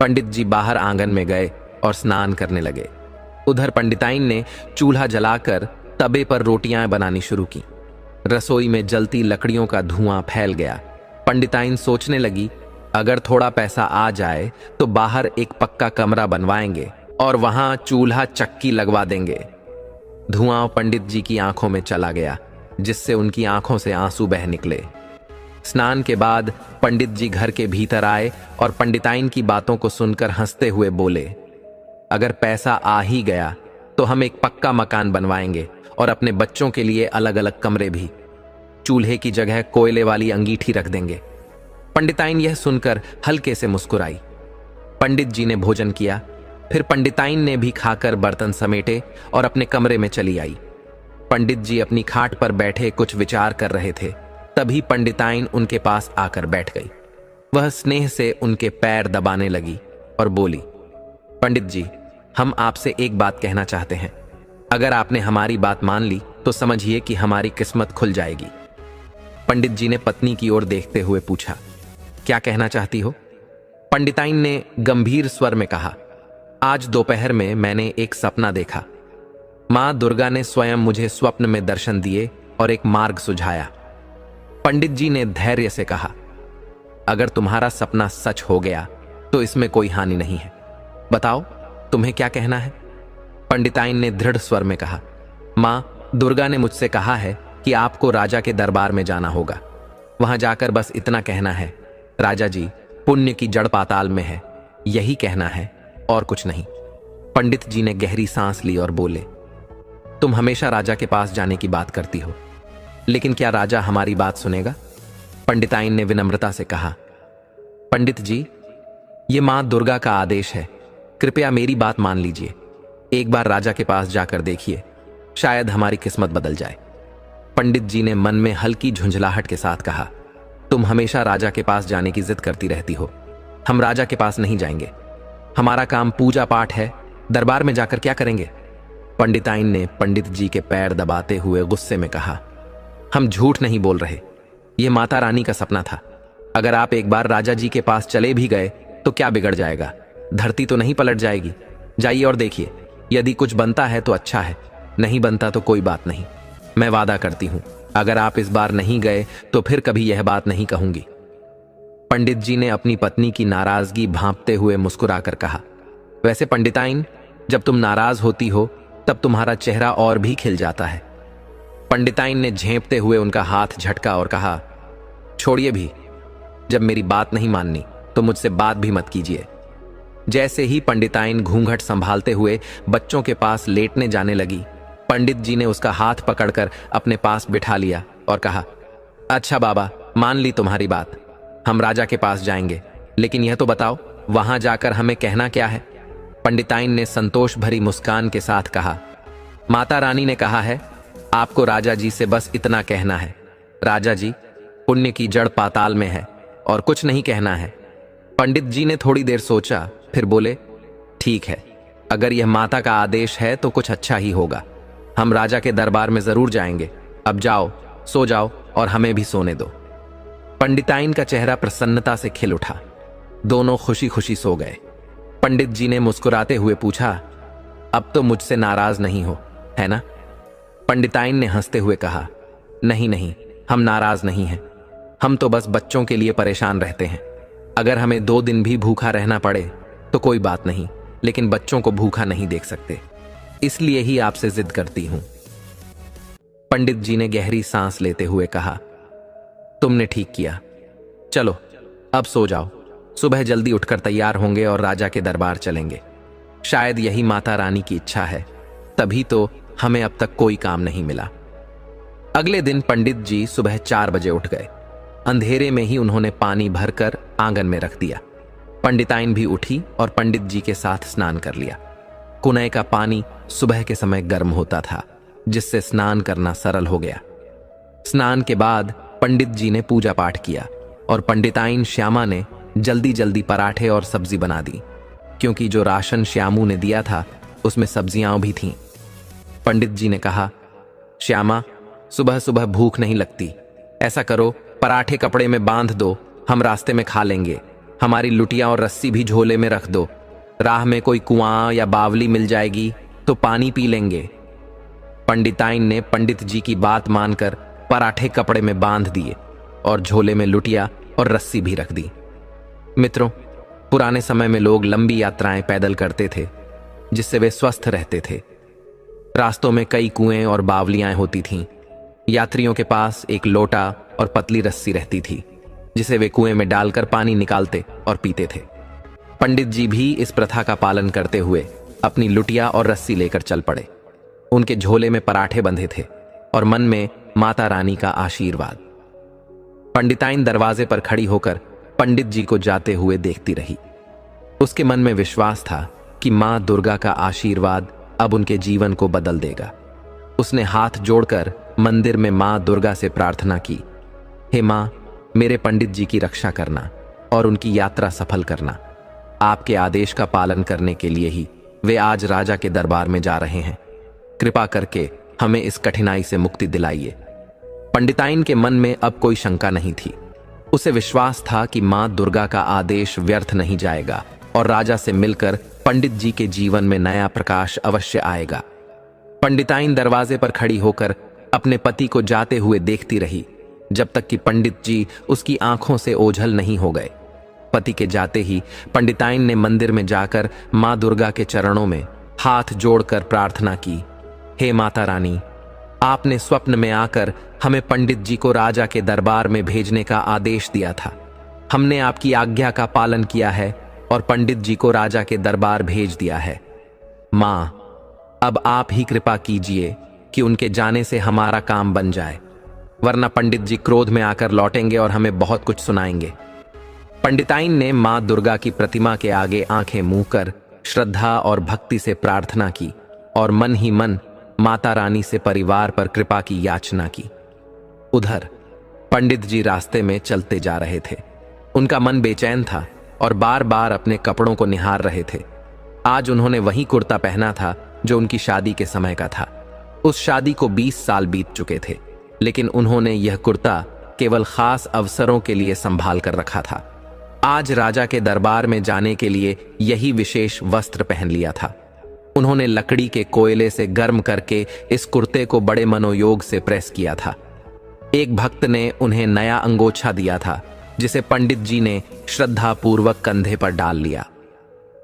पंडित जी बाहर आंगन में गए और स्नान करने लगे। उधर पंडिताइन ने चूल्हा जलाकर तवे पर रोटियां बनानी शुरू की। रसोई में जलती लकड़ियों का धुआं फैल गया। पंडिताइन सोचने लगी, अगर थोड़ा पैसा आ जाए तो बाहर एक पक्का कमरा बनवाएंगे और वहां चूल्हा चक्की लगवा देंगे। धुआं पंडित जी की आंखों में चला गया, जिससे उनकी आंखों से आंसू बह निकले। स्नान के बाद पंडित जी घर के भीतर आए और पंडिताइन की बातों को सुनकर हंसते हुए बोले, अगर पैसा आ ही गया तो हम एक पक्का मकान बनवाएंगे और अपने बच्चों के लिए अलग अलग कमरे भी। चूल्हे की जगह कोयले वाली अंगीठी रख देंगे। पंडिताइन यह सुनकर हल्के से मुस्कुराई। पंडित जी ने भोजन किया, फिर पंडिताइन ने भी खाकर बर्तन समेटे और अपने कमरे में चली आई। पंडित जी अपनी खाट पर बैठे कुछ विचार कर रहे थे, तभी पंडिताइन उनके पास आकर बैठ गई। वह स्नेह से उनके पैर दबाने लगी और बोली, पंडित जी, हम आपसे एक बात कहना चाहते हैं। अगर आपने हमारी बात मान ली तो समझिए कि हमारी किस्मत खुल जाएगी। पंडित जी ने पत्नी की ओर देखते हुए पूछा, क्या कहना चाहती हो? पंडिताइन ने गंभीर स्वर में कहा, आज दोपहर में मैंने एक सपना देखा। मां दुर्गा ने स्वयं मुझे स्वप्न में दर्शन दिए और एक मार्ग सुझाया। पंडित जी ने धैर्य से कहा, अगर तुम्हारा सपना सच हो गया तो इसमें कोई हानि नहीं है। बताओ, तुम्हें क्या कहना है? पंडिताइन ने दृढ़ स्वर में कहा, मां दुर्गा ने मुझसे कहा है कि आपको राजा के दरबार में जाना होगा। वहां जाकर बस इतना कहना है, राजा जी, पुण्य की जड़ पाताल में है। यही कहना है और कुछ नहीं। पंडित जी ने गहरी सांस ली और बोले, तुम हमेशा राजा के पास जाने की बात करती हो, लेकिन क्या राजा हमारी बात सुनेगा? पंडिताइन ने विनम्रता से कहा, पंडित जी, ये मां दुर्गा का आदेश है, कृपया मेरी बात मान लीजिए। एक बार राजा के पास जाकर देखिए, शायद हमारी किस्मत बदल जाए। पंडित जी ने मन में हल्की झुंझलाहट के साथ कहा, तुम हमेशा राजा के पास जाने की जिद करती रहती हो। हम राजा के पास नहीं जाएंगे। हमारा काम पूजा पाठ है, दरबार में जाकर क्या करेंगे? पंडिताइन ने पंडित जी के पैर दबाते हुए गुस्से में कहा, हम झूठ नहीं बोल रहे। यह माता रानी का सपना था। अगर आप एक बार राजा जी के पास चले भी गए तो क्या बिगड़ जाएगा? धरती तो नहीं पलट जाएगी। जाइए और देखिए, यदि कुछ बनता है तो अच्छा है, नहीं बनता तो कोई बात नहीं। मैं वादा करती हूं, अगर आप इस बार नहीं गए तो फिर कभी यह बात नहीं कहूंगी। पंडित जी ने अपनी पत्नी की नाराजगी भांपते हुए मुस्कुराकर कहा, वैसे पंडिताइन, जब तुम नाराज होती हो तब तुम्हारा चेहरा और भी खिल जाता है। पंडिताइन ने झेंपते हुए उनका हाथ झटका और कहा, छोड़िए भी, जब मेरी बात नहीं माननी तो मुझसे बात भी मत कीजिए। जैसे ही पंडिताइन घूंघट संभालते हुए बच्चों के पास लेटने जाने लगी, पंडित जी ने उसका हाथ पकड़कर अपने पास बिठा लिया और कहा, अच्छा बाबा, मान ली तुम्हारी बात। हम राजा के पास जाएंगे, लेकिन यह तो बताओ, वहां जाकर हमें कहना क्या है? पंडिताइन ने संतोष भरी मुस्कान के साथ कहा, माता रानी ने कहा है, आपको राजा जी से बस इतना कहना है, राजा जी, पुण्य की जड़ पाताल में है और कुछ नहीं कहना है। पंडित जी ने थोड़ी देर सोचा, फिर बोले, ठीक है, अगर यह माता का आदेश है तो कुछ अच्छा ही होगा। हम राजा के दरबार में जरूर जाएंगे। अब जाओ, सो जाओ और हमें भी सोने दो। पंडिताइन का चेहरा प्रसन्नता से खिल उठा। दोनों खुशी खुशी सो गए। पंडित जी ने मुस्कुराते हुए पूछा, अब तो मुझसे नाराज नहीं हो, है ना? पंडिताइन ने हंसते हुए कहा, नहीं नहीं, हम नाराज नहीं हैं। हम तो बस बच्चों के लिए परेशान रहते हैं। अगर हमें 2 दिन भी भूखा रहना पड़े तो कोई बात नहीं, लेकिन बच्चों को भूखा नहीं देख सकते, इसलिए ही आपसे जिद करती हूं। पंडित जी ने गहरी सांस लेते हुए कहा, तुमने ठीक किया। चलो अब सो जाओ, सुबह जल्दी उठकर तैयार होंगे और राजा के दरबार चलेंगे। शायद यही माता रानी की इच्छा है, तभी तो हमें अब तक कोई काम नहीं मिला। अगले दिन पंडित जी सुबह 4 बजे उठ गए। अंधेरे में ही उन्होंने पानी भरकर आंगन में रख दिया। पंडिताइन भी उठी और पंडित जी के साथ स्नान कर लिया। कुनैं का पानी सुबह के समय गर्म होता था, जिससे स्नान करना सरल हो गया। स्नान के बाद पंडित जी ने पूजा पाठ किया और पंडिताइन श्यामा ने जल्दी जल्दी पराठे और सब्जी बना दी, क्योंकि जो राशन श्यामू ने दिया था उसमें सब्जियां भी थीं। पंडित जी ने कहा, श्यामा, सुबह सुबह भूख नहीं लगती, ऐसा करो, पराठे कपड़े में बांध दो, हम रास्ते में खा लेंगे। हमारी लुटिया और रस्सी भी झोले में रख दो। राह में कोई कुआं या बावली मिल जाएगी तो पानी पी लेंगे। पंडिताइन ने पंडित जी की बात मानकर पराठे कपड़े में बांध दिए और झोले में लुटिया और रस्सी भी रख दी। मित्रों, पुराने समय में लोग लंबी यात्राएं पैदल करते थे, जिससे वे स्वस्थ रहते थे। रास्तों में कई कुएं और बावलियां होती थीं। यात्रियों के पास एक लोटा और पतली रस्सी रहती थी, जिसे वे कुएं में डालकर पानी निकालते और पीते थे। पंडित जी भी इस प्रथा का पालन करते हुए अपनी लुटिया और रस्सी लेकर चल पड़े। उनके झोले में पराठे बंधे थे और मन में माता रानी का आशीर्वाद। पंडिताइन दरवाजे पर खड़ी होकर पंडित जी को जाते हुए देखती रही। उसके मन में विश्वास था कि मां दुर्गा का आशीर्वाद अब उनके जीवन को बदल देगा। उसने हाथ जोड़कर मंदिर में मां दुर्गा से प्रार्थना की, हे मां, मेरे पंडित जी की रक्षा करना और उनकी यात्रा सफल करना। आपके आदेश का पालन करने के लिए ही वे आज राजा के दरबार में जा रहे हैं। कृपा करके हमें इस कठिनाई से मुक्ति दिलाइए। पंडिताइन के मन में अब कोई शंका नहीं थी। उसे विश्वास था कि मां दुर्गा का आदेश व्यर्थ नहीं जाएगा और राजा से मिलकर पंडित जी के जीवन में नया प्रकाश अवश्य आएगा। पंडिताइन दरवाजे पर खड़ी होकर अपने पति को जाते हुए देखती रही, जब तक कि पंडित जी उसकी आंखों से ओझल नहीं हो गए। पति के जाते ही पंडिताइन ने मंदिर में जाकर मां दुर्गा के चरणों में हाथ जोड़कर प्रार्थना की, हे माता रानी, आपने स्वप्न में आकर हमें पंडित जी को राजा के दरबार में भेजने का आदेश दिया था। हमने आपकी आज्ञा का पालन किया है और पंडित जी को राजा के दरबार भेज दिया है। मां, अब आप ही कृपा कीजिए कि उनके जाने से हमारा काम बन जाए, वरना पंडित जी क्रोध में आकर लौटेंगे और हमें बहुत कुछ सुनाएंगे। पंडिताइन ने मां दुर्गा की प्रतिमा के आगे आंखें मूंद कर श्रद्धा और भक्ति से प्रार्थना की और मन ही मन माता रानी से परिवार पर कृपा की याचना की। उधर पंडित जी रास्ते में चलते जा रहे थे। उनका मन बेचैन था और बार बार अपने कपड़ों को निहार रहे थे। आज उन्होंने वही कुर्ता पहना था जो उनकी शादी के समय का था। उस शादी को 20 साल बीत चुके थे, लेकिन उन्होंने यह कुर्ता केवल खास अवसरों के लिए संभाल कर रखा था। आज राजा के दरबार में जाने के लिए यही विशेष वस्त्र पहन लिया था। उन्होंने लकड़ी के कोयले से गर्म करके इस कुर्ते को बड़े मनोयोग से प्रेस किया था। एक भक्त ने उन्हें नया अंगोछा दिया था, जिसे पंडित जी ने श्रद्धापूर्वक कंधे पर डाल लिया।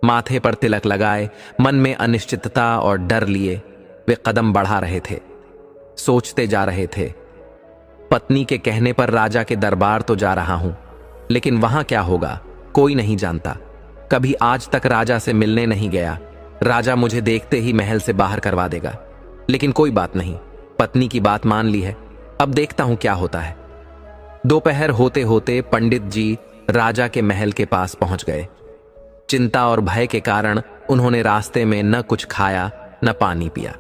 माथे पर तिलक लगाए, मन में अनिश्चितता और डर लिए वे कदम बढ़ा रहे थे। सोचते जा रहे थे, पत्नी के कहने पर राजा के दरबार तो जा रहा हूं, लेकिन वहां क्या होगा कोई नहीं जानता। कभी आज तक राजा से मिलने नहीं गया। राजा मुझे देखते ही महल से बाहर करवा देगा, लेकिन कोई बात नहीं, पत्नी की बात मान ली है, अब देखता हूं क्या होता है। दोपहर होते होते पंडित जी राजा के महल के पास पहुंच गए। चिंता और भय के कारण उन्होंने रास्ते में न कुछ खाया न पानी पिया।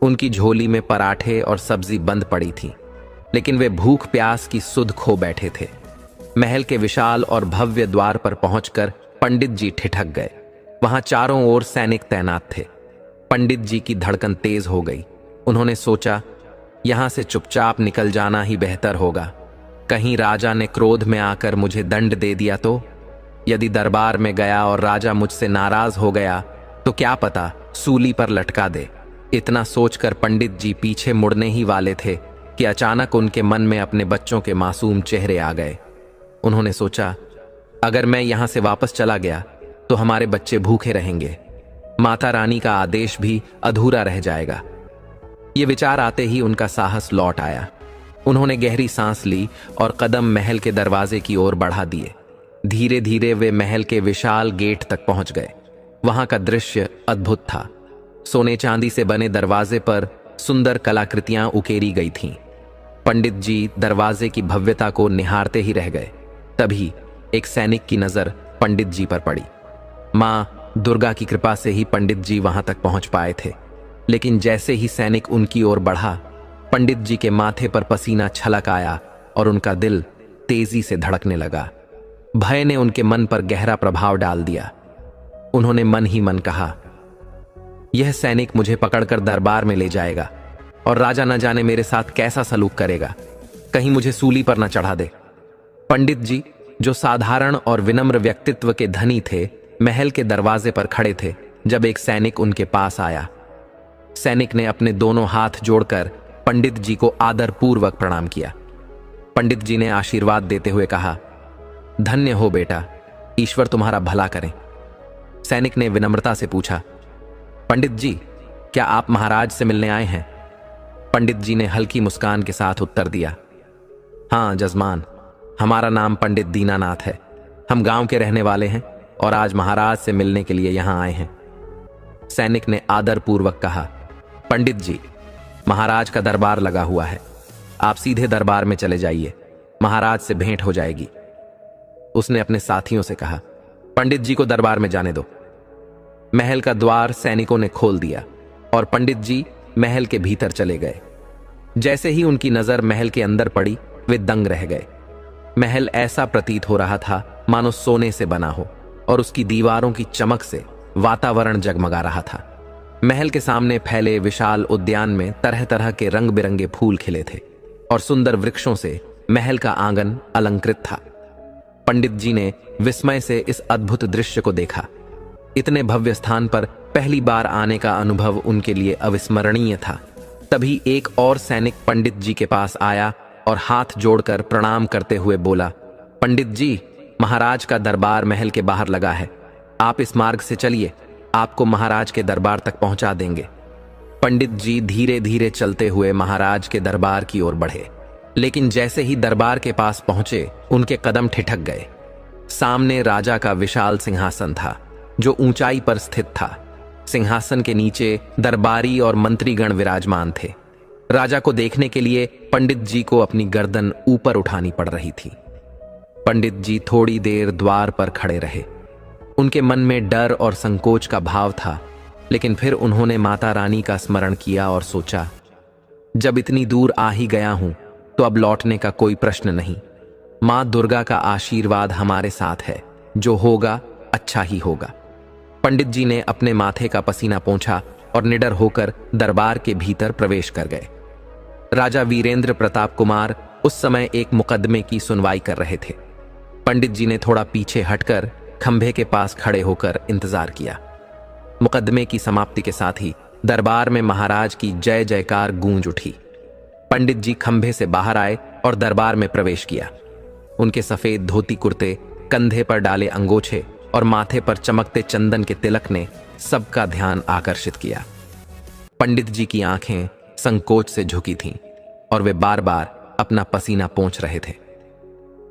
उनकी झोली में पराठे और सब्जी बंद पड़ी थी, लेकिन वे भूख प्यास की सुध खो बैठे थे। महल के विशाल और भव्य द्वार पर पहुंचकर पंडित जी ठिठक गए। वहां चारों ओर सैनिक तैनात थे। पंडित जी की धड़कन तेज हो गई। उन्होंने सोचा, यहां से चुपचाप निकल जाना ही बेहतर होगा। कहीं राजा ने क्रोध में आकर मुझे दंड दे दिया तो? यदि दरबार में गया और राजा मुझसे नाराज हो गया तो क्या पता सूली पर लटका दे। इतना सोचकर पंडित जी पीछे मुड़ने ही वाले थे कि अचानक उनके मन में अपने बच्चों के मासूम चेहरे आ गए। उन्होंने सोचा, अगर मैं यहां से वापस चला गया तो हमारे बच्चे भूखे रहेंगे, माता रानी का आदेश भी अधूरा रह जाएगा। ये विचार आते ही उनका साहस लौट आया। उन्होंने गहरी सांस ली और कदम महल के दरवाजे की ओर बढ़ा दिए। धीरे धीरे वे महल के विशाल गेट तक पहुंच गए। वहां का दृश्य अद्भुत था। सोने चांदी से बने दरवाजे पर सुंदर कलाकृतियां उकेरी गई थीं। पंडित जी दरवाजे की भव्यता को निहारते ही रह गए। तभी एक सैनिक की नजर पंडित जी पर पड़ी। मां दुर्गा की कृपा से ही पंडित जी वहां तक पहुंच पाए थे, लेकिन जैसे ही सैनिक उनकी ओर बढ़ा, पंडित जी के माथे पर पसीना छलक आया और उनका दिल तेजी से धड़कने लगा। भय ने उनके मन पर गहरा प्रभाव डाल दिया। उन्होंने मन ही मन कहा, यह सैनिक मुझे पकड़कर दरबार में ले जाएगा और राजा न जाने मेरे साथ कैसा सलूक करेगा, कहीं मुझे सूली पर न चढ़ा दे। पंडित जी, जो साधारण और विनम्र व्यक्तित्व के धनी थे, महल के दरवाजे पर खड़े थे जब एक सैनिक उनके पास आया। सैनिक ने अपने दोनों हाथ जोड़कर पंडित जी को आदरपूर्वक प्रणाम किया। पंडित जी ने आशीर्वाद देते हुए कहा, धन्य हो बेटा, ईश्वर तुम्हारा भला करें। सैनिक ने विनम्रता से पूछा, पंडित जी, क्या आप महाराज से मिलने आए हैं? पंडित जी ने हल्की मुस्कान के साथ उत्तर दिया, हाँ जजमान, हमारा नाम पंडित दीनानाथ है। हम गांव के रहने वाले हैं और आज महाराज से मिलने के लिए यहां आए हैं। सैनिक ने आदरपूर्वक कहा, पंडित जी, महाराज का दरबार लगा हुआ है, आप सीधे दरबार में चले जाइए, महाराज से भेंट हो जाएगी। उसने अपने साथियों से कहा, पंडित जी को दरबार में जाने दो। महल का द्वार सैनिकों ने खोल दिया और पंडित जी महल के भीतर चले गए। जैसे ही उनकी नजर महल के अंदर पड़ी, वे दंग रह गए। महल ऐसा प्रतीत हो रहा था मानो सोने से बना हो और उसकी दीवारों की चमक से वातावरण जगमगा रहा था। महल के सामने फैले विशाल उद्यान में तरह तरह के रंग बिरंगे फूल खिले थे और सुंदर वृक्षों से महल का आंगन अलंकृत था। पंडित जी ने विस्मय से इस अद्भुत दृश्य को देखा। इतने भव्य स्थान पर पहली बार आने का अनुभव उनके लिए अविस्मरणीय था। तभी एक और सैनिक पंडित जी के पास आया और हाथ जोड़कर प्रणाम करते हुए बोला, पंडित जी, महाराज का दरबार महल के बाहर लगा है, आप इस मार्ग से चलिए, आपको महाराज के दरबार तक पहुंचा देंगे। पंडित जी धीरे धीरे चलते हुए महाराज के दरबार की ओर बढ़े, लेकिन जैसे ही दरबार के पास पहुंचे, उनके कदम ठिठक गए। सामने राजा का विशाल सिंहासन था जो ऊंचाई पर स्थित था। सिंहासन के नीचे दरबारी और मंत्रीगण विराजमान थे। राजा को देखने के लिए पंडित जी को अपनी गर्दन ऊपर उठानी पड़ रही थी। पंडित जी थोड़ी देर द्वार पर खड़े रहे। उनके मन में डर और संकोच का भाव था, लेकिन फिर उन्होंने माता रानी का स्मरण किया और सोचा, जब इतनी दूर आ ही गया हूं तो अब लौटने का कोई प्रश्न नहीं। मां दुर्गा का आशीर्वाद हमारे साथ है, जो होगा अच्छा ही होगा। पंडित जी ने अपने माथे का पसीना पोंछा और निडर होकर दरबार के भीतर प्रवेश कर गए। राजा वीरेंद्र प्रताप कुमार उस समय एक मुकदमे की सुनवाई कर रहे थे। पंडित जी ने थोड़ा पीछे हटकर खंभे के पास खड़े होकर इंतजार किया। मुकदमे की समाप्ति के साथ ही दरबार में महाराज की जय जयकार गूंज उठी। पंडित जी खंभे से बाहर आए और दरबार में प्रवेश किया। उनके सफेद धोती कुर्ते, कंधे पर डाले अंगोछे और माथे पर चमकते चंदन के तिलक ने सबका ध्यान आकर्षित किया। पंडित जी की आंखें संकोच से झुकी थीं और वे बार बार अपना पसीना पोंछ रहे थे।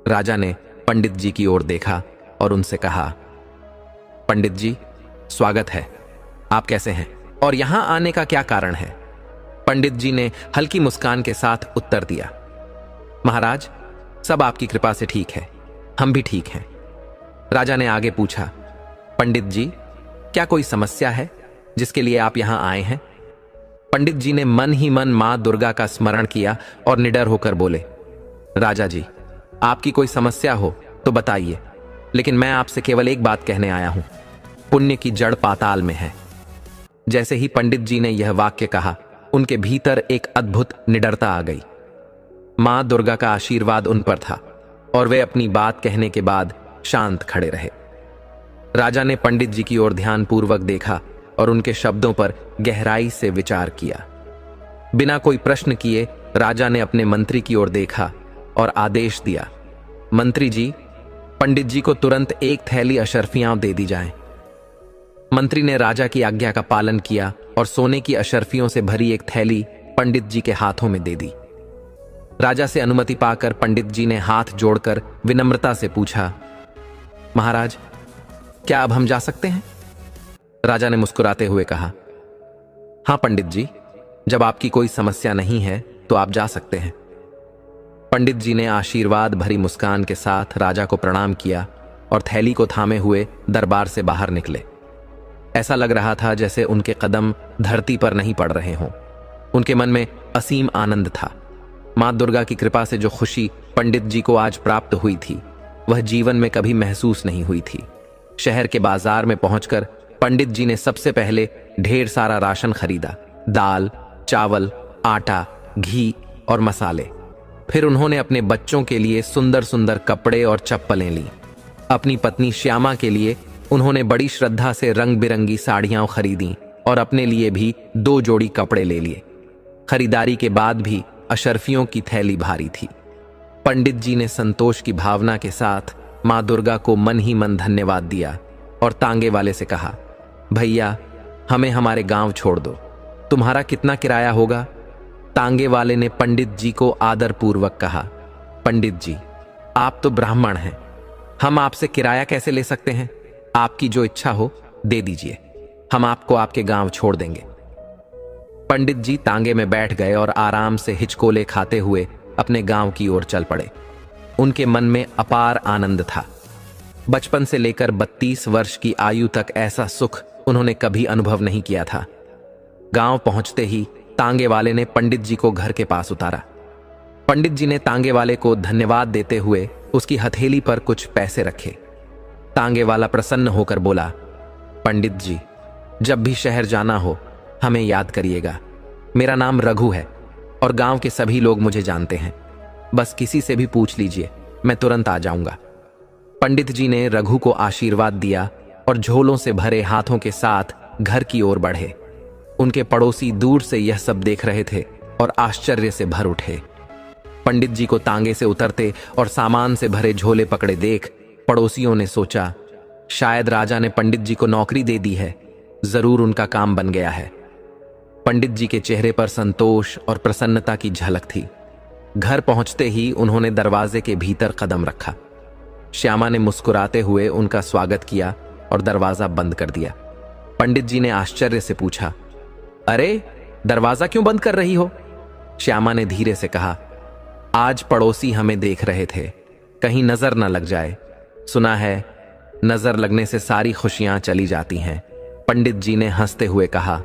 राजा ने पंडित जी की ओर देखा और उनसे कहा, पंडित जी, स्वागत है, आप कैसे हैं और यहां आने का क्या कारण है? पंडित जी ने हल्की मुस्कान के साथ उत्तर दिया, महाराज, सब आपकी कृपा से ठीक है, हम भी ठीक हैं। राजा ने आगे पूछा, पंडित जी, क्या कोई समस्या है जिसके लिए आप यहां आए हैं? पंडित जी ने मन ही मन मां दुर्गा का स्मरण किया और निडर होकर बोले, राजा जी, आपकी कोई समस्या हो तो बताइए, लेकिन मैं आपसे केवल एक बात कहने आया हूं, पुण्य की जड़ पाताल में है। जैसे ही पंडित जी ने यह वाक्य कहा, उनके भीतर एक अद्भुत निडरता आ गई। मां दुर्गा का आशीर्वाद उन पर था और वे अपनी बात कहने के बाद शांत खड़े रहे। राजा ने पंडित जी की ओर ध्यानपूर्वक देखा और उनके शब्दों पर गहराई से विचार किया। बिना कोई प्रश्न किए राजा ने अपने मंत्री की ओर देखा और आदेश दिया, मंत्री जी, पंडित जी को तुरंत एक थैली अशर्फियां दे दी जाएं। मंत्री ने राजा की आज्ञा का पालन किया और सोने की अशर्फियों से भरी एक थैली पंडित जी के हाथों में दे दी। राजा से अनुमति पाकर पंडित जी ने हाथ जोड़कर विनम्रता से पूछा, महाराज, क्या अब हम जा सकते हैं? राजा ने मुस्कुराते हुए कहा, हां पंडित जी, जब आपकी कोई समस्या नहीं है तो आप जा सकते हैं। पंडित जी ने आशीर्वाद भरी मुस्कान के साथ राजा को प्रणाम किया और थैली को थामे हुए दरबार से बाहर निकले। ऐसा लग रहा था जैसे उनके कदम धरती पर नहीं पड़ रहे हों। उनके मन में असीम आनंद था। मां दुर्गा की कृपा से जो खुशी पंडित जी को आज प्राप्त हुई थी, वह जीवन में कभी महसूस नहीं हुई थी। शहर के बाजार में पहुंचकर पंडित जी ने सबसे पहले ढेर सारा राशन खरीदा, दाल, चावल, आटा, घी और मसाले। फिर उन्होंने अपने बच्चों के लिए सुंदर सुंदर कपड़े और चप्पलें ली। अपनी पत्नी श्यामा के लिए उन्होंने बड़ी श्रद्धा से रंग बिरंगी साड़ियां खरीदी और अपने लिए भी 2 जोड़ी कपड़े ले लिए। खरीदारी के बाद भी अशर्फियों की थैली भारी थी। पंडित जी ने संतोष की भावना के साथ माँ दुर्गा को मन ही मन धन्यवाद दिया और तांगे वाले से कहा, भैया हमें हमारे गांव छोड़ दो, तुम्हारा कितना किराया होगा? तांगे वाले ने पंडित जी को आदरपूर्वक कहा, पंडित जी आप तो ब्राह्मण हैं, हम आपसे किराया कैसे ले सकते हैं? आपकी जो इच्छा हो दे दीजिए, हम आपको आपके गांव छोड़ देंगे। पंडित जी तांगे में बैठ गए और आराम से हिचकोले खाते हुए अपने गांव की ओर चल पड़े। उनके मन में अपार आनंद था। बचपन से लेकर 32 वर्ष की आयु तक ऐसा सुख उन्होंने कभी अनुभव नहीं किया था। गांव पहुंचते ही तांगे वाले ने पंडित जी को घर के पास उतारा। पंडित जी ने तांगे वाले को धन्यवाद देते हुए उसकी हथेली पर कुछ पैसे रखे। तांगे वाला प्रसन्न होकर बोला, पंडित जी जब भी शहर जाना हो हमें याद करिएगा। मेरा नाम रघु है और गांव के सभी लोग मुझे जानते हैं, बस किसी से भी पूछ लीजिए, मैं तुरंत आ जाऊंगा। पंडित जी ने रघु को आशीर्वाद दिया और झोलों से भरे हाथों के साथ घर की ओर बढ़े। उनके पड़ोसी दूर से यह सब देख रहे थे और आश्चर्य से भर उठे। पंडित जी को तांगे से उतरते और सामान से भरे झोले पकड़े देख पड़ोसियों ने सोचा, शायद राजा ने पंडित जी को नौकरी दे दी है, जरूर उनका काम बन गया है। पंडित जी के चेहरे पर संतोष और प्रसन्नता की झलक थी। घर पहुंचते ही उन्होंने दरवाजे के भीतर कदम रखा। श्यामा ने मुस्कुराते हुए उनका स्वागत किया और दरवाजा बंद कर दिया। पंडित जी ने आश्चर्य से पूछा, अरे दरवाजा क्यों बंद कर रही हो? श्यामा ने धीरे से कहा, आज पड़ोसी हमें देख रहे थे, कहीं नजर न लग जाए। सुना है नजर लगने से सारी खुशियां चली जाती हैं। पंडित जी ने हंसते हुए कहा,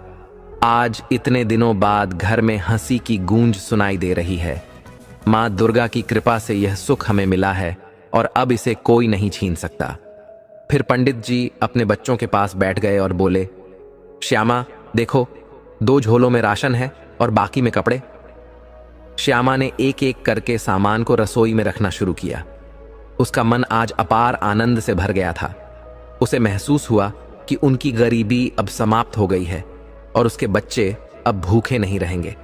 आज इतने दिनों बाद घर में हंसी की गूंज सुनाई दे रही है। मां दुर्गा की कृपा से यह सुख हमें मिला है और अब इसे कोई नहीं छीन सकता। फिर पंडित जी अपने बच्चों के पास बैठ गए और बोले, श्यामा देखो, 2 झोलों में राशन है और बाकी में कपड़े। श्यामा ने एक एक करके सामान को रसोई में रखना शुरू किया। उसका मन आज अपार आनंद से भर गया था। उसे महसूस हुआ कि उनकी गरीबी अब समाप्त हो गई है और उसके बच्चे अब भूखे नहीं रहेंगे।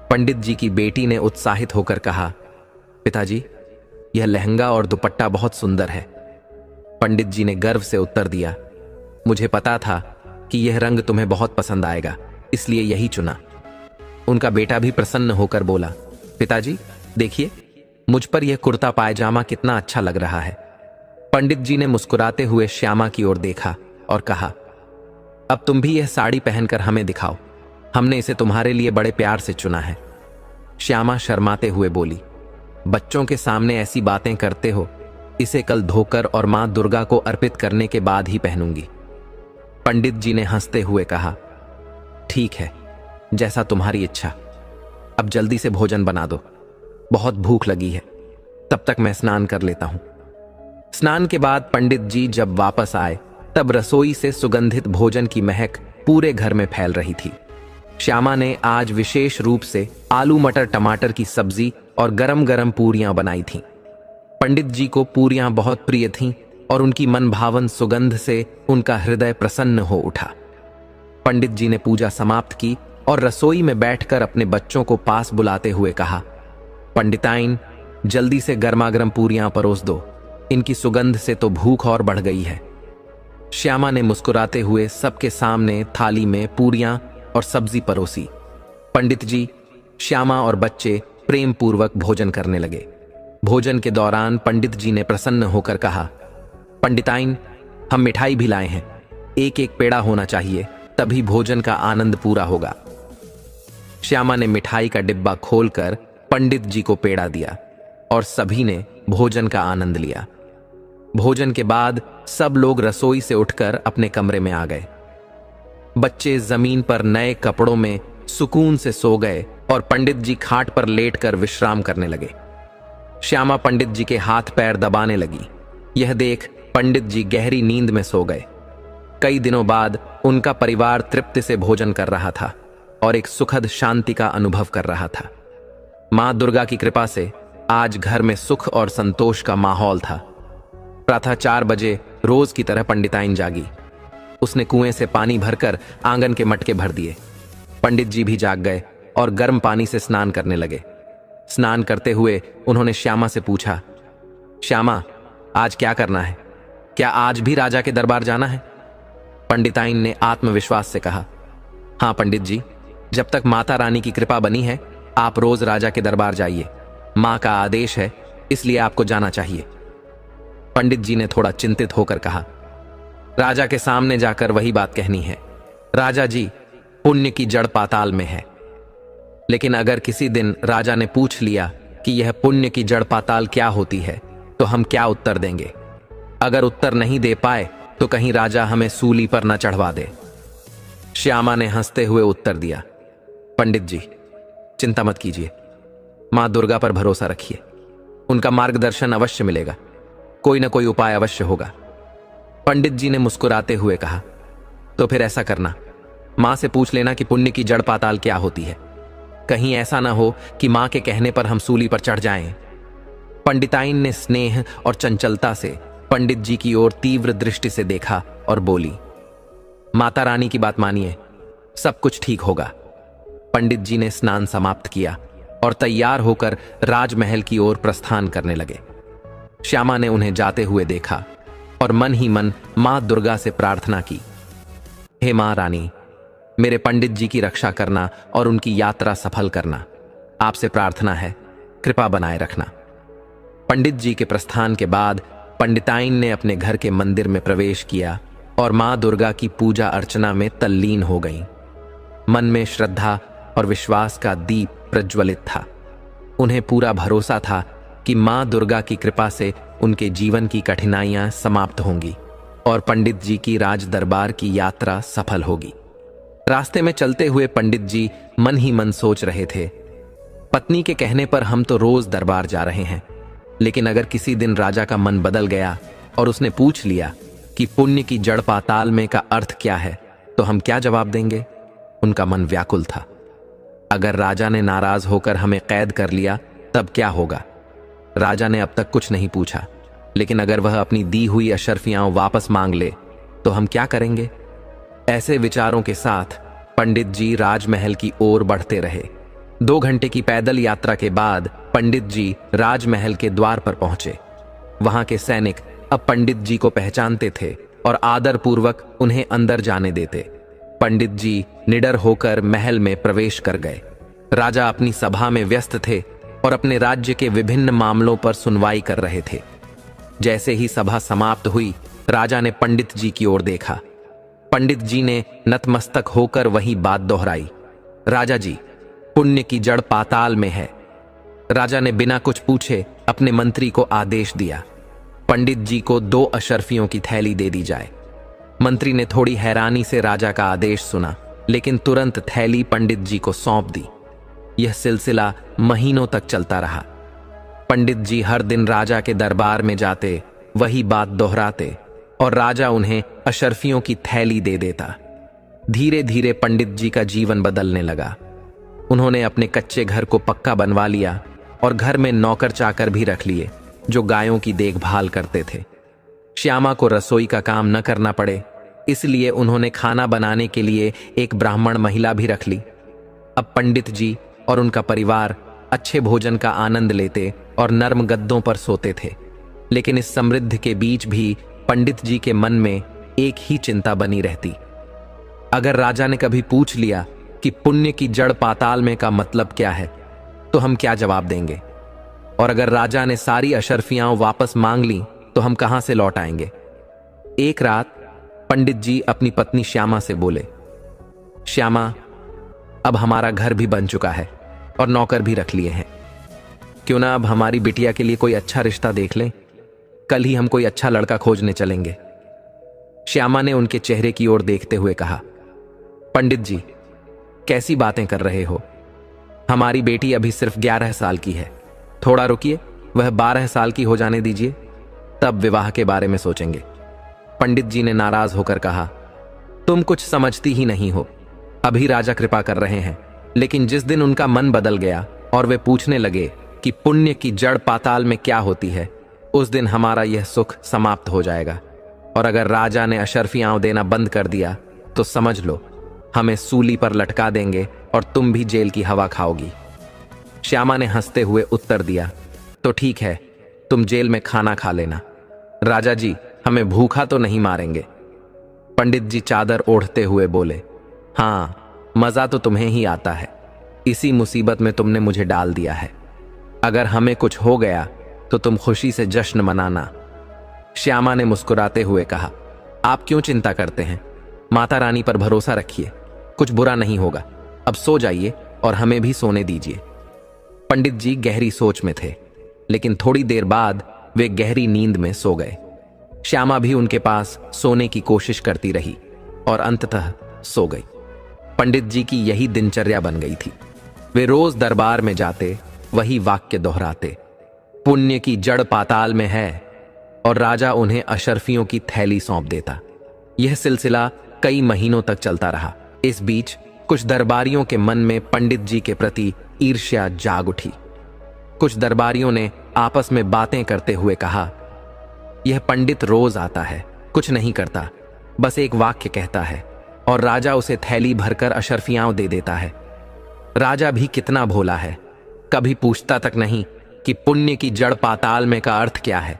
पंडित जी की बेटी ने उत्साहित होकर कहा, पिताजी यह लहंगा और दुपट्टा बहुत सुंदर है। पंडित जी ने गर्व से उत्तर दिया, मुझे पता था कि यह रंग तुम्हें बहुत पसंद आएगा, इसलिए यही चुना। उनका बेटा भी प्रसन्न होकर बोला, पिताजी देखिए मुझ पर यह कुर्ता पायजामा कितना अच्छा लग रहा है। पंडित जी ने मुस्कुराते हुए श्यामा की ओर देखा और कहा, अब तुम भी यह साड़ी पहनकर हमें दिखाओ, हमने इसे तुम्हारे लिए बड़े प्यार से चुना है। श्यामा शर्माते हुए बोली, बच्चों के सामने ऐसी बातें करते हो, इसे कल धोकर और मां दुर्गा को अर्पित करने के बाद ही पहनूंगी। पंडित जी ने हंसते हुए कहा, ठीक है, जैसा तुम्हारी इच्छा। अब जल्दी से भोजन बना दो, बहुत भूख लगी है। तब तक मैं स्नान कर लेता हूं। स्नान के बाद पंडित जी जब वापस आए तब रसोई से सुगंधित भोजन की महक पूरे घर में फैल रही थी। श्यामा ने आज विशेष रूप से आलू मटर टमाटर की सब्जी और गरम गरम पूरियां बनाई थीं। पंडित जी को पूरियां बहुत प्रिय थीं और उनकी मनभावन सुगंध से उनका हृदय प्रसन्न हो उठा। पंडित जी ने पूजा समाप्त की और रसोई में बैठकर अपने बच्चों को पास बुलाते हुए कहा, पंडिताइन जल्दी से गर्मागर्म पूरियां परोस दो, इनकी सुगंध से तो भूख और बढ़ गई है। श्यामा ने मुस्कुराते हुए सबके सामने थाली में पूरियां और सब्जी परोसी। पंडित जी, श्यामा और बच्चे प्रेम पूर्वक भोजन करने लगे। भोजन के दौरान पंडित जी ने प्रसन्न होकर कहा, पंडिताइन हम मिठाई भी लाए हैं, एक एक पेड़ा होना चाहिए, तभी भोजन का आनंद पूरा होगा। श्यामा ने मिठाई का डिब्बा खोलकर पंडित जी को पेड़ा दिया और सभी ने भोजन का आनंद लिया। भोजन के बाद सब लोग रसोई से उठकर अपने कमरे में आ गए। बच्चे जमीन पर नए कपड़ों में सुकून से सो गए और पंडित जी खाट पर लेटकर विश्राम करने लगे। श्यामा पंडित जी के हाथ पैर दबाने लगी। यह देख पंडित जी गहरी नींद में सो गए। कई दिनों बाद उनका परिवार तृप्ति से भोजन कर रहा था और एक सुखद शांति का अनुभव कर रहा था। मां दुर्गा की कृपा से आज घर में सुख और संतोष का माहौल था। प्रातः 4 बजे रोज की तरह पंडिताइन जागी। उसने कुएं से पानी भरकर आंगन के मटके भर दिए। पंडित जी भी जाग गए और गर्म पानी से स्नान करने लगे। स्नान करते हुए उन्होंने श्यामा से पूछा, श्यामा, आज क्या करना है? क्या आज भी राजा के दरबार जाना है? पंडिताइन ने आत्मविश्वास से कहा, हाँ पंडित जी, जब तक माता रानी की कृपा बनी है आप रोज राजा के दरबार जाइए। मां का आदेश है, इसलिए आपको जाना चाहिए। पंडित जी ने थोड़ा चिंतित होकर कहा, राजा के सामने जाकर वही बात कहनी है। राजा जी, पुण्य की जड़ पाताल में है। लेकिन अगर किसी दिन राजा ने पूछ लिया कि यह पुण्य की जड़ पाताल क्या होती है, तो हम क्या उत्तर देंगे? अगर उत्तर नहीं दे पाए तो कहीं राजा हमें सूली पर न चढ़वा दे। श्यामा ने हंसते हुए उत्तर दिया, पंडित जी, चिंता मत कीजिए, मां दुर्गा पर भरोसा रखिए। उनका मार्गदर्शन अवश्य मिलेगा, कोई ना कोई उपाय अवश्य होगा। पंडित जी ने मुस्कुराते हुए कहा, तो फिर ऐसा करना, मां से पूछ लेना कि पुण्य की जड़ पाताल क्या होती है। कहीं ऐसा ना हो कि मां के कहने पर हम सूली पर चढ़ जाएं। पंडिताइन ने स्नेह और चंचलता से पंडित जी की ओर तीव्र दृष्टि से देखा और बोली, माता रानी की बात मानिए, सब कुछ ठीक होगा। पंडित जी ने स्नान समाप्त किया और तैयार होकर राजमहल की ओर प्रस्थान करने लगे। श्यामा ने उन्हें जाते हुए देखा और मन ही मन मां दुर्गा से प्रार्थना की, हे मां रानी, मेरे पंडित जी की रक्षा करना और उनकी यात्रा सफल करना। आपसे प्रार्थना है, कृपा बनाए रखना। पंडित जी के प्रस्थान के बाद पंडिताइन ने अपने घर के मंदिर में प्रवेश किया और मां दुर्गा की पूजा अर्चना में तल्लीन हो गईं। मन में श्रद्धा और विश्वास का दीप प्रज्वलित था। उन्हें पूरा भरोसा था कि मां दुर्गा की कृपा से उनके जीवन की कठिनाइयां समाप्त होंगी और पंडित जी की राज दरबार की यात्रा सफल होगी। रास्ते में चलते हुए पंडित जी मन ही मन सोच रहे थे, पत्नी के कहने पर हम तो रोज दरबार जा रहे हैं, लेकिन अगर किसी दिन राजा का मन बदल गया और उसने पूछ लिया कि पुण्य की जड़ पाताल में का अर्थ क्या है, तो हम क्या जवाब देंगे? उनका मन व्याकुल था। अगर राजा ने नाराज होकर हमें कैद कर लिया तब क्या होगा? राजा ने अब तक कुछ नहीं पूछा, लेकिन अगर वह अपनी दी हुई अशर्फियां वापस मांग ले तो हम क्या करेंगे? ऐसे विचारों के साथ पंडित जी राजमहल की ओर बढ़ते रहे। 2 घंटे की पैदल यात्रा के बाद पंडित जी राजमहल के द्वार पर पहुंचे। वहां के सैनिक अब पंडित जी को पहचानते थे और आदर पूर्वक उन्हें अंदर जाने देते। पंडित जी निडर होकर महल में प्रवेश कर गए। राजा अपनी सभा में व्यस्त थे और अपने राज्य के विभिन्न मामलों पर सुनवाई कर रहे थे। जैसे ही सभा समाप्त हुई, राजा ने पंडित जी की ओर देखा। पंडित जी ने नतमस्तक होकर वही बात दोहराई, राजा जी, पुण्य की जड़ पाताल में है। राजा ने बिना कुछ पूछे अपने मंत्री को आदेश दिया, पंडित जी को 2 अशर्फियों की थैली दे दी जाए। मंत्री ने थोड़ी हैरानी से राजा का आदेश सुना, लेकिन तुरंत थैली पंडित जी को सौंप दी। यह सिलसिला महीनों तक चलता रहा। पंडित जी हर दिन राजा के दरबार में जाते, वही बात दोहराते और राजा उन्हें अशर्फियों की थैली दे देता। धीरे धीरे पंडित जी का जीवन बदलने लगा। उन्होंने अपने कच्चे घर को पक्का बनवा लिया और घर में नौकर चाकर भी रख लिए जो गायों की देखभाल करते थे। श्यामा को रसोई का काम न करना पड़े, इसलिए उन्होंने खाना बनाने के लिए एक ब्राह्मण महिला भी रख ली। अब पंडित जी और उनका परिवार अच्छे भोजन का आनंद लेते और नर्म गद्दों पर सोते थे। लेकिन इस समृद्धि के बीच भी पंडित जी के मन में एक ही चिंता बनी रहती। अगर राजा ने कभी पूछ लिया कि पुण्य की जड़ पाताल में का मतलब क्या है, तो हम क्या जवाब देंगे? और अगर राजा ने सारी अशर्फियां वापस मांग ली तो हम कहां से लौट आएंगे? एक रात पंडित जी अपनी पत्नी श्यामा से बोले, श्यामा, अब हमारा घर भी बन चुका है और नौकर भी रख लिए हैं। क्यों ना अब हमारी बिटिया के लिए कोई अच्छा रिश्ता देख लें? कल ही हम कोई अच्छा लड़का खोजने चलेंगे। श्यामा ने उनके चेहरे की ओर देखते हुए कहा, पंडित जी, कैसी बातें कर रहे हो? हमारी बेटी अभी सिर्फ 11 साल की है। थोड़ा रुकिए, वह 12 साल की हो जाने दीजिए, तब विवाह के बारे में सोचेंगे। पंडित जी ने नाराज होकर कहा, तुम कुछ समझती ही नहीं हो। अभी राजा कृपा कर रहे हैं, लेकिन जिस दिन उनका मन बदल गया और वे पूछने लगे कि पुण्य की जड़ पाताल में क्या होती है, उस दिन हमारा यह सुख समाप्त हो जाएगा। और अगर राजा ने अशर्फियां देना बंद कर दिया तो समझ लो हमें सूली पर लटका देंगे और तुम भी जेल की हवा खाओगी। श्यामा ने हंसते हुए उत्तर दिया, तो ठीक है, तुम जेल में खाना खा लेना। राजा जी, हमें भूखा तो नहीं मारेंगे। पंडित जी चादर ओढ़ते हुए बोले, हाँ, मजा तो तुम्हें ही आता है। इसी मुसीबत में तुमने मुझे डाल दिया है। अगर हमें कुछ हो गया तो तुम खुशी से जश्न मनाना। श्यामा ने मुस्कुराते हुए कहा, आप क्यों चिंता करते हैं? माता रानी पर भरोसा रखिए, कुछ बुरा नहीं होगा। अब सो जाइए और हमें भी सोने दीजिए। पंडित जी गहरी सोच में थे, लेकिन थोड़ी देर बाद वे गहरी नींद में सो गए। श्यामा भी उनके पास सोने की कोशिश करती रही और अंततः सो गई। पंडित जी की यही दिनचर्या बन गई थी। वे रोज दरबार में जाते, वही वाक्य दोहराते, पुण्य की जड़ पाताल में है, और राजा उन्हें अशर्फियों की थैली सौंप देता। यह सिलसिला कई महीनों तक चलता रहा। इस बीच कुछ दरबारियों के मन में पंडित जी के प्रति ईर्ष्या जाग उठी। कुछ दरबारियों ने आपस में बातें करते हुए कहा, यह पंडित रोज आता है, कुछ नहीं करता, बस एक वाक्य कहता है और राजा उसे थैली भरकर अशर्फियां दे देता है। राजा भी कितना भोला है, कभी पूछता तक नहीं कि पुण्य की जड़ पाताल में का अर्थ क्या है।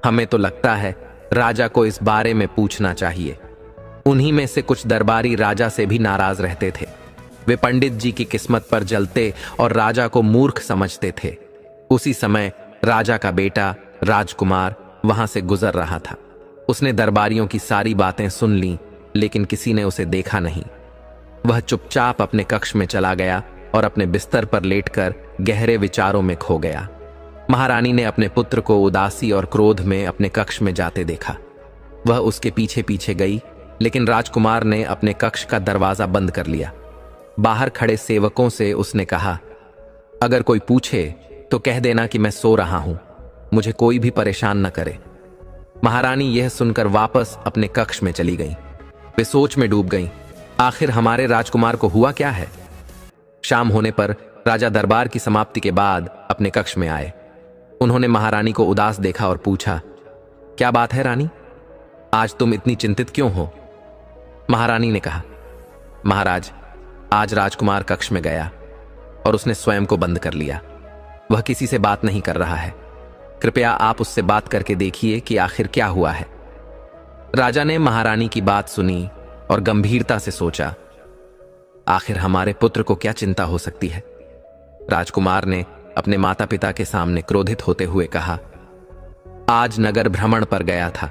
हमें तो लगता है राजा को इस बारे में पूछना चाहिए। उन्हीं में से कुछ दरबारी राजा से भी नाराज रहते थे। वे पंडित जी की किस्मत पर जलते और राजा को मूर्ख समझते थे। उसी समय राजा का बेटा राजकुमार वहां से गुजर रहा था। उसने दरबारियों की सारी बातें सुन लीं, लेकिन किसी ने उसे देखा नहीं। वह चुपचाप अपने कक्ष में चला गया और अपने बिस्तर पर लेटकर गहरे विचारों में खो गया। महारानी ने अपने पुत्र को उदासी और क्रोध में अपने कक्ष में जाते देखा। वह उसके पीछे पीछे गई, लेकिन राजकुमार ने अपने कक्ष का दरवाजा बंद कर लिया। बाहर खड़े सेवकों से उसने कहा, अगर कोई पूछे तो कह देना कि मैं सो रहा हूं, मुझे कोई भी परेशान न करे। महारानी यह सुनकर वापस अपने कक्ष में चली गईं। वे सोच में डूब गईं, आखिर हमारे राजकुमार को हुआ क्या है? शाम होने पर राजा दरबार की समाप्ति के बाद अपने कक्ष में आए। उन्होंने महारानी को उदास देखा और पूछा, क्या बात है रानी, आज तुम इतनी चिंतित क्यों हो? महारानी ने कहा, महाराज, आज राजकुमार कक्ष में गया और उसने स्वयं को बंद कर लिया। वह किसी से बात नहीं कर रहा है। कृपया आप उससे बात करके देखिए कि आखिर क्या हुआ है। राजा ने महारानी की बात सुनी और गंभीरता से सोचा, आखिर हमारे पुत्र को क्या चिंता हो सकती है? राजकुमार ने अपने माता पिता के सामने क्रोधित होते हुए कहा, आज नगर भ्रमण पर गया था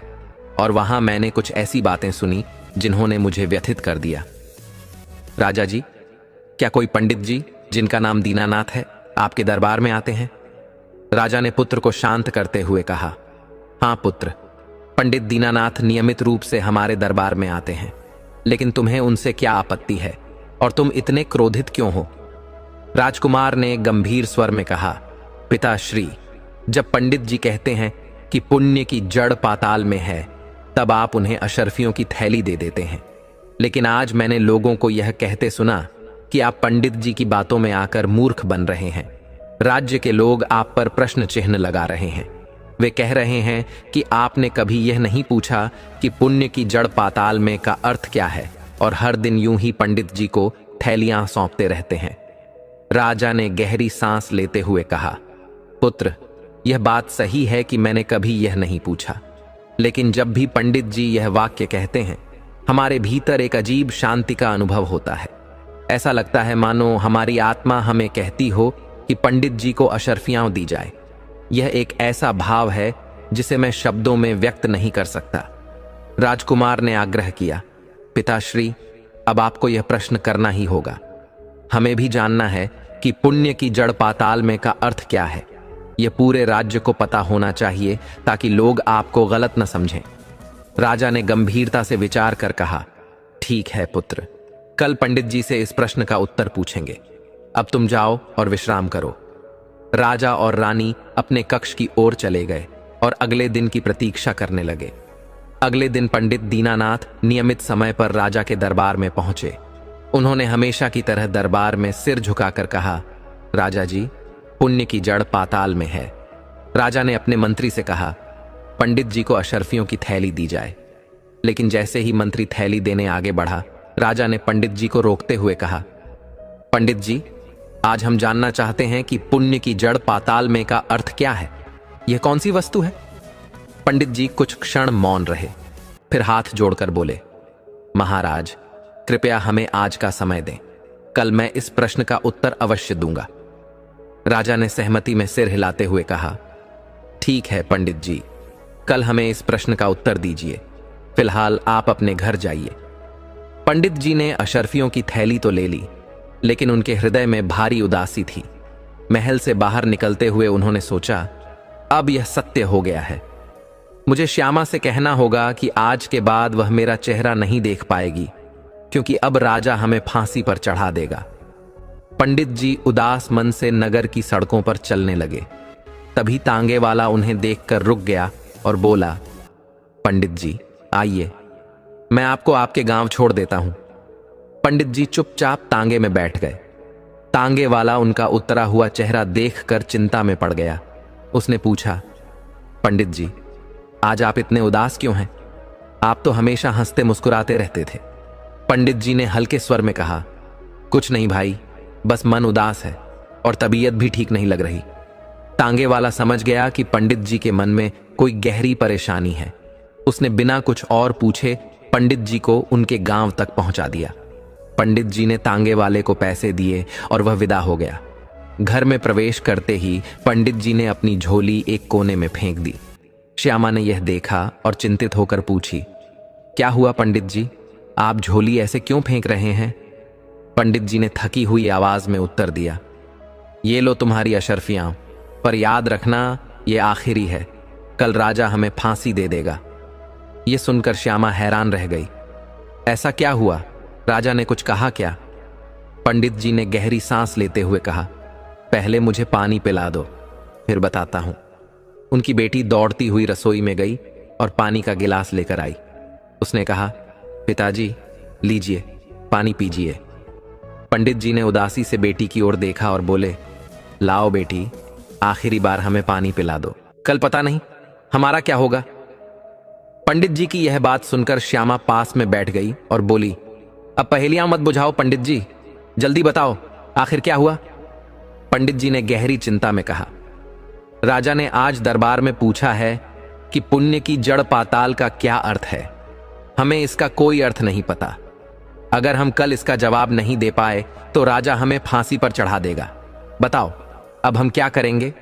और वहां मैंने कुछ ऐसी बातें सुनी जिन्होंने मुझे व्यथित कर दिया। राजा जी, क्या कोई पंडित जी जिनका नाम दीनानाथ है आपके दरबार में आते हैं? राजा ने पुत्र को शांत करते हुए कहा, हाँ पुत्र, पंडित दीनानाथ नियमित रूप से हमारे दरबार में आते हैं, लेकिन तुम्हें उनसे क्या आपत्ति है और तुम इतने क्रोधित क्यों हो? राजकुमार ने गंभीर स्वर में कहा, पिताश्री, जब पंडित जी कहते हैं कि पुण्य की जड़ पाताल में है, तब आप उन्हें अशर्फियों की थैली दे देते हैं। लेकिन आज मैंने लोगों को यह कहते सुना कि आप पंडित जी की बातों में आकर मूर्ख बन रहे हैं। राज्य के लोग आप पर प्रश्न चिन्ह लगा रहे हैं। वे कह रहे हैं कि आपने कभी यह नहीं पूछा कि पुण्य की जड़ पाताल में का अर्थ क्या है, और हर दिन यूं ही पंडित जी को थैलियां सौंपते रहते हैं। राजा ने गहरी सांस लेते हुए कहा, पुत्र, यह बात सही है कि मैंने कभी यह नहीं पूछा, लेकिन जब भी पंडित जी यह वाक्य कहते हैं, हमारे भीतर एक अजीब शांति का अनुभव होता है। ऐसा लगता है मानो हमारी आत्मा हमें कहती हो कि पंडित जी को अशर्फियां दी जाए। यह एक ऐसा भाव है जिसे मैं शब्दों में व्यक्त नहीं कर सकता। राजकुमार ने आग्रह किया, पिताश्री, अब आपको यह प्रश्न करना ही होगा। हमें भी जानना है कि पुण्य की जड़ पाताल में का अर्थ क्या है। यह पूरे राज्य को पता होना चाहिए ताकि लोग आपको गलत न समझें। राजा ने गंभीरता से विचार कर कहा, ठीक है पुत्र, कल पंडित जी से इस प्रश्न का उत्तर पूछेंगे। अब तुम जाओ और विश्राम करो। राजा और रानी अपने कक्ष की ओर चले गए और अगले दिन की प्रतीक्षा करने लगे। अगले दिन पंडित दीनानाथ नियमित समय पर राजा के दरबार में पहुंचे। उन्होंने हमेशा की तरह दरबार में सिर झुकाकर कहा, राजा जी, पुण्य की जड़ पाताल में है। राजा ने अपने मंत्री से कहा, पंडित जी को अशर्फियों की थैली दी जाए। लेकिन जैसे ही मंत्री थैली देने आगे बढ़ा, राजा ने पंडित जी को रोकते हुए कहा, पंडित जी, आज हम जानना चाहते हैं कि पुण्य की जड़ पाताल में का अर्थ क्या है। यह कौन सी वस्तु है? पंडित जी कुछ क्षण मौन रहे, फिर हाथ जोड़कर बोले, महाराज, कृपया हमें आज का समय दें। कल मैं इस प्रश्न का उत्तर अवश्य दूंगा। राजा ने सहमति में सिर हिलाते हुए कहा, ठीक है पंडित जी, कल हमें इस प्रश्न का उत्तर दीजिए। फिलहाल आप अपने घर जाइए। पंडित जी ने अशर्फियों की थैली तो ले ली, लेकिन उनके हृदय में भारी उदासी थी। महल से बाहर निकलते हुए उन्होंने सोचा, अब यह सत्य हो गया है। मुझे श्यामा से कहना होगा कि आज के बाद वह मेरा चेहरा नहीं देख पाएगी, क्योंकि अब राजा हमें फांसी पर चढ़ा देगा। पंडित जी उदास मन से नगर की सड़कों पर चलने लगे। तभी तांगे वाला उन्हें देखकर रुक गया और बोला, पंडित जी आइए, मैं आपको आपके गांव छोड़ देता हूं। पंडित जी चुपचाप तांगे में बैठ गए। तांगे वाला उनका उतरा हुआ चेहरा देखकर चिंता में पड़ गया। उसने पूछा, पंडित जी, आज आप इतने उदास क्यों हैं? आप तो हमेशा हंसते मुस्कुराते रहते थे। पंडित जी ने हल्के स्वर में कहा, कुछ नहीं भाई, बस मन उदास है और तबीयत भी ठीक नहीं लग रही। तांगे वाला समझ गया कि पंडित जी के मन में कोई गहरी परेशानी है। उसने बिना कुछ और पूछे पंडित जी को उनके गांव तक पहुंचा दिया। पंडित जी ने तांगे वाले को पैसे दिए और वह विदा हो गया। घर में प्रवेश करते ही पंडित जी ने अपनी झोली एक कोने में फेंक दी। श्यामा ने यह देखा और चिंतित होकर पूछी, क्या हुआ पंडित जी, आप झोली ऐसे क्यों फेंक रहे हैं? पंडित जी ने थकी हुई आवाज में उत्तर दिया, ये लो तुम्हारी अशर्फियां, पर याद रखना ये आखिरी है। कल राजा हमें फांसी दे देगा। यह सुनकर श्यामा हैरान रह गई। ऐसा क्या हुआ? राजा ने कुछ कहा क्या? पंडित जी ने गहरी सांस लेते हुए कहा, पहले मुझे पानी पिला दो, फिर बताता हूं। उनकी बेटी दौड़ती हुई रसोई में गई और पानी का गिलास लेकर आई। उसने कहा, पिताजी लीजिए, पानी पीजिए। पंडित जी ने उदासी से बेटी की ओर देखा और बोले, लाओ बेटी, आखिरी बार हमें पानी पिला दो, कल पता नहीं हमारा क्या होगा। पंडित जी की यह बात सुनकर श्यामा पास में बैठ गई और बोली, अब पहेलियां मत बुझाओ पंडित जी, जल्दी बताओ आखिर क्या हुआ। पंडित जी ने गहरी चिंता में कहा, राजा ने आज दरबार में पूछा है कि पुण्य की जड़ पाताल का क्या अर्थ है। हमें इसका कोई अर्थ नहीं पता। अगर हम कल इसका जवाब नहीं दे पाए तो राजा हमें फांसी पर चढ़ा देगा। बताओ अब हम क्या करेंगे?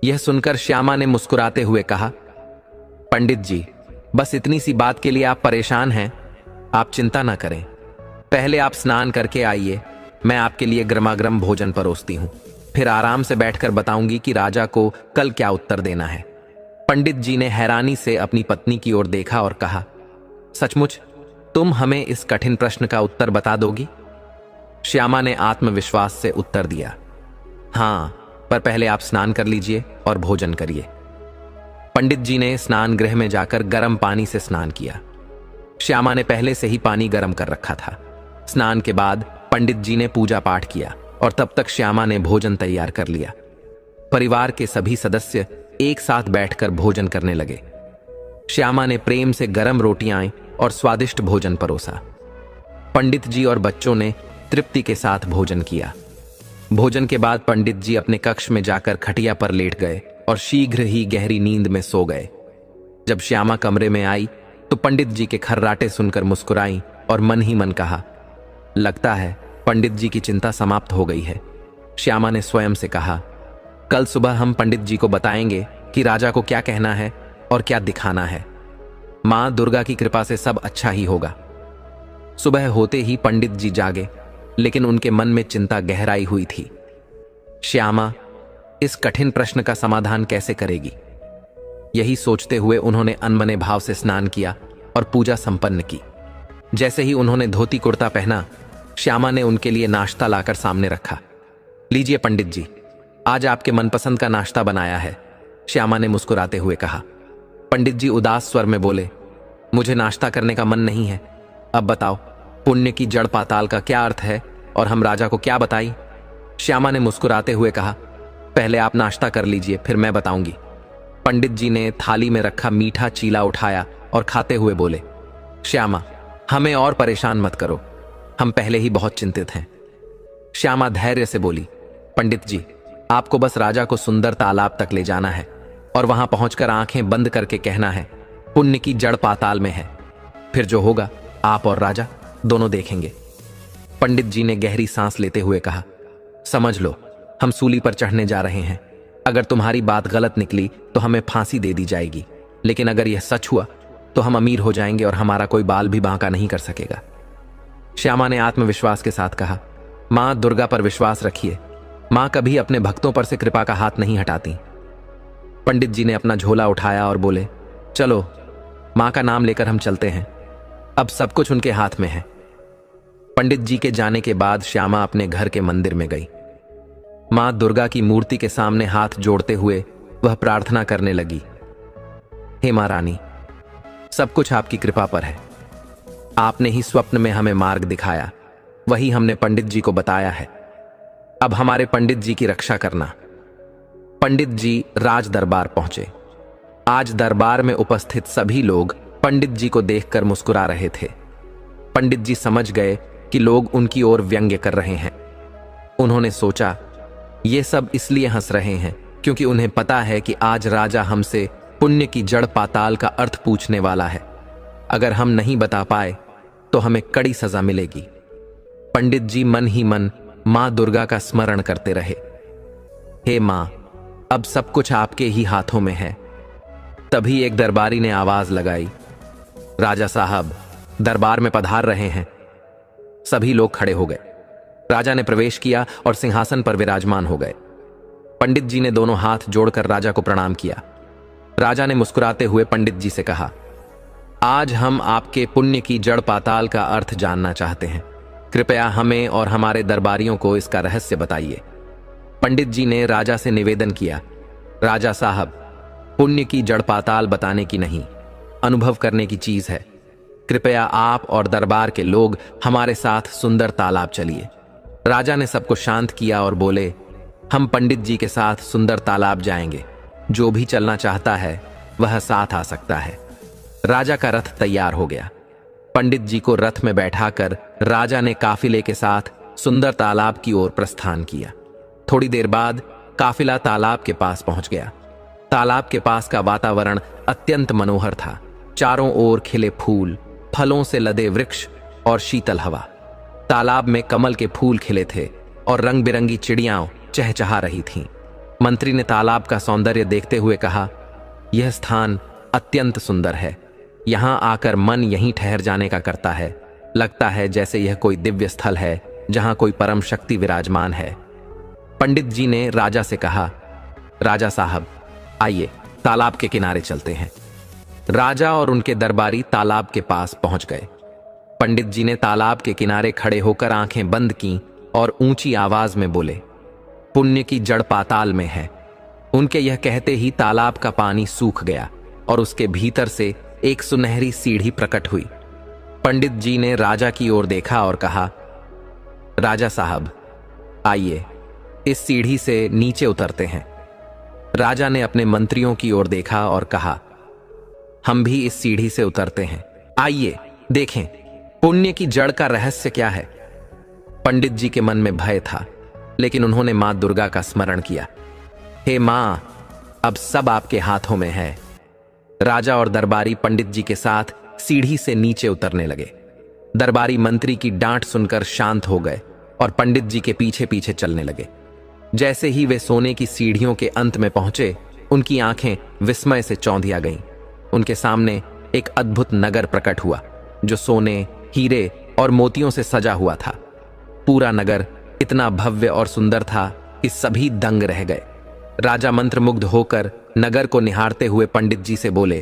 यह सुनकर श्यामा ने मुस्कुराते हुए कहा, पंडित जी, बस इतनी सी बात के लिए आप परेशान हैं? आप चिंता ना करें, पहले आप स्नान करके आइए, मैं आपके लिए गर्मागर्म भोजन परोसती हूं, फिर आराम से बैठकर बताऊंगी कि राजा को कल क्या उत्तर देना है। पंडित जी ने हैरानी से अपनी पत्नी की ओर देखा और कहा, सचमुच तुम हमें इस कठिन प्रश्न का उत्तर बता दोगी? श्यामा ने आत्मविश्वास से उत्तर दिया, हां, पर पहले आप स्नान कर लीजिए और भोजन करिए। पंडित जी ने स्नान गृह में जाकर गर्म पानी से स्नान किया। श्यामा ने पहले से ही पानी गर्म कर रखा था। स्नान के बाद पंडित जी ने पूजा पाठ किया और तब तक श्यामा ने भोजन तैयार कर लिया। परिवार के सभी सदस्य एक साथ बैठकर भोजन करने लगे। श्यामा ने प्रेम से गर्म रोटियां और स्वादिष्ट भोजन परोसा। पंडित जी और बच्चों ने तृप्ति के साथ भोजन किया। भोजन के बाद पंडित जी अपने कक्ष में जाकर खटिया पर लेट गए और शीघ्र ही गहरी नींद में सो गए। जब श्यामा कमरे में आई तो पंडित जी के खर्राटे सुनकर मुस्कुराई और मन ही मन कहा, लगता है पंडित जी की चिंता समाप्त हो गई है। श्यामा ने स्वयं से कहा, कल सुबह हम पंडित जी को बताएंगे कि राजा को क्या कहना है और क्या दिखाना है। मां दुर्गा की कृपा से सब अच्छा ही होगा। सुबह होते ही पंडित जी जागे, लेकिन उनके मन में चिंता गहराई हुई थी। श्यामा इस कठिन प्रश्न का समाधान कैसे करेगी? यही सोचते हुए उन्होंने अनमने भाव से स्नान किया और पूजा संपन्न की। जैसे ही उन्होंने धोती कुर्ता पहना, श्यामा ने उनके लिए नाश्ता लाकर सामने रखा। लीजिए पंडित जी, आज आपके मनपसंद का नाश्ता बनाया है, श्यामा ने मुस्कुराते हुए कहा। पंडित जी उदास स्वर में बोले, मुझे नाश्ता करने का मन नहीं है। अब बताओ पुण्य की जड़ पाताल का क्या अर्थ है और हम राजा को क्या बताई? श्यामा ने मुस्कुराते हुए कहा, पहले आप नाश्ता कर लीजिए, फिर मैं बताऊंगी। पंडित जी ने थाली में रखा मीठा चीला उठाया और खाते हुए बोले, श्यामा, हमें और परेशान मत करो, हम पहले ही बहुत चिंतित हैं। श्यामा धैर्य से बोली, पंडित जी, आपको बस राजा को सुंदर तालाब तक ले जाना है और वहां पहुंचकर आंखें बंद करके कहना है, पुण्य की जड़ पाताल में है। फिर जो होगा आप और राजा दोनों देखेंगे। पंडित जी ने गहरी सांस लेते हुए कहा, समझ लो, हम सूली पर चढ़ने जा रहे हैं। अगर तुम्हारी बात गलत निकली तो हमें फांसी दे दी जाएगी, लेकिन अगर यह सच हुआ तो हम अमीर हो जाएंगे और हमारा कोई बाल भी बांका नहीं कर सकेगा। श्यामा ने आत्मविश्वास के साथ कहा, मां दुर्गा पर विश्वास रखिए, मां कभी अपने भक्तों पर से कृपा का हाथ नहीं हटाती। पंडित जी ने अपना झोला उठाया और बोले, चलो, मां का नाम लेकर हम चलते हैं, अब सब कुछ उनके हाथ में है। पंडित जी के जाने के बाद श्यामा अपने घर के मंदिर में गई। मां दुर्गा की मूर्ति के सामने हाथ जोड़ते हुए वह प्रार्थना करने लगी, हे मां रानी, सब कुछ आपकी कृपा पर है। आपने ही स्वप्न में हमें मार्ग दिखाया, वही हमने पंडित जी को बताया है। अब हमारे पंडित जी की रक्षा करना। पंडित जी राज दरबार पहुंचे। आज दरबार में उपस्थित सभी लोग पंडित जी को देखकर मुस्कुरा रहे थे। पंडित जी समझ गए कि लोग उनकी ओर व्यंग्य कर रहे हैं। उन्होंने सोचा, ये सब इसलिए हंस रहे हैं क्योंकि उन्हें पता है कि आज राजा हमसे पुण्य की जड़ पाताल का अर्थ पूछने वाला है। अगर हम नहीं बता पाए तो हमें कड़ी सजा मिलेगी। पंडित जी मन ही मन मां दुर्गा का स्मरण करते रहे, हे मां, अब सब कुछ आपके ही हाथों में है। तभी एक दरबारी ने आवाज लगाई, राजा साहब दरबार में पधार रहे हैं। सभी लोग खड़े हो गए। राजा ने प्रवेश किया और सिंहासन पर विराजमान हो गए। पंडित जी ने दोनों हाथ जोड़कर राजा को प्रणाम किया। राजा ने मुस्कुराते हुए पंडित जी से कहा, आज हम आपके पुण्य की जड़ पाताल का अर्थ जानना चाहते हैं। कृपया हमें और हमारे दरबारियों को इसका रहस्य बताइए। पंडित जी ने राजा से निवेदन किया, राजा साहब, पुण्य की जड़ पाताल बताने की नहीं, अनुभव करने की चीज है। कृपया आप और दरबार के लोग हमारे साथ सुंदर तालाब चलिए। राजा ने सबको शांत किया और बोले, हम पंडित जी के साथ सुंदर तालाब जाएंगे। जो भी चलना चाहता है वह साथ आ सकता है। राजा का रथ तैयार हो गया। पंडित जी को रथ में बैठाकर राजा ने काफिले के साथ सुंदर तालाब की ओर प्रस्थान किया। थोड़ी देर बाद काफिला तालाब के पास पहुंच गया। तालाब के पास का वातावरण अत्यंत मनोहर था। चारों ओर खिले फूल, फलों से लदे वृक्ष और शीतल हवा। तालाब में कमल के फूल खिले थे और रंग बिरंगी चिड़ियां चहचहा रही थीं। मंत्री ने तालाब का सौंदर्य देखते हुए कहा, यह स्थान अत्यंत सुंदर है। यहां आकर मन यहीं ठहर जाने का करता है। लगता है जैसे यह कोई दिव्य स्थल है जहां कोई परम शक्ति विराजमान है। पंडित जी ने राजा से कहा, राजा साहब, आइए तालाब के किनारे चलते हैं। राजा और उनके दरबारी तालाब के पास पहुंच गए। पंडित जी ने तालाब के किनारे खड़े होकर आंखें बंद की और ऊंची आवाज में बोले, पुण्य की जड़ पाताल में है। उनके यह कहते ही तालाब का पानी सूख गया और उसके भीतर से एक सुनहरी सीढ़ी प्रकट हुई। पंडित जी ने राजा की ओर देखा और कहा, राजा साहब, आइए इस सीढ़ी से नीचे उतरते हैं। राजा ने अपने मंत्रियों की ओर देखा और कहा, हम भी इस सीढ़ी से उतरते हैं। आइए देखें पुण्य की जड़ का रहस्य क्या है। पंडित जी के मन में भय था, लेकिन उन्होंने मां दुर्गा का स्मरण किया। हे मां, अब सब आपके हाथों में है। राजा और दरबारी पंडित जी के साथ सीढ़ी से नीचे उतरने लगे। दरबारी मंत्री की डांट सुनकर शांत हो गए और पंडित जी के पीछे पीछे चलने लगे। जैसे ही वे सोने की सीढ़ियों के अंत में पहुंचे, उनकी आंखें विस्मय से चौंधिया गईं। उनके सामने एक अद्भुत नगर प्रकट हुआ जो सोने, हीरे और मोतियों से सजा हुआ था। पूरा नगर इतना भव्य और सुंदर था कि सभी दंग रह गए। राजा मंत्रमुग्ध होकर नगर को निहारते हुए पंडित जी से बोले,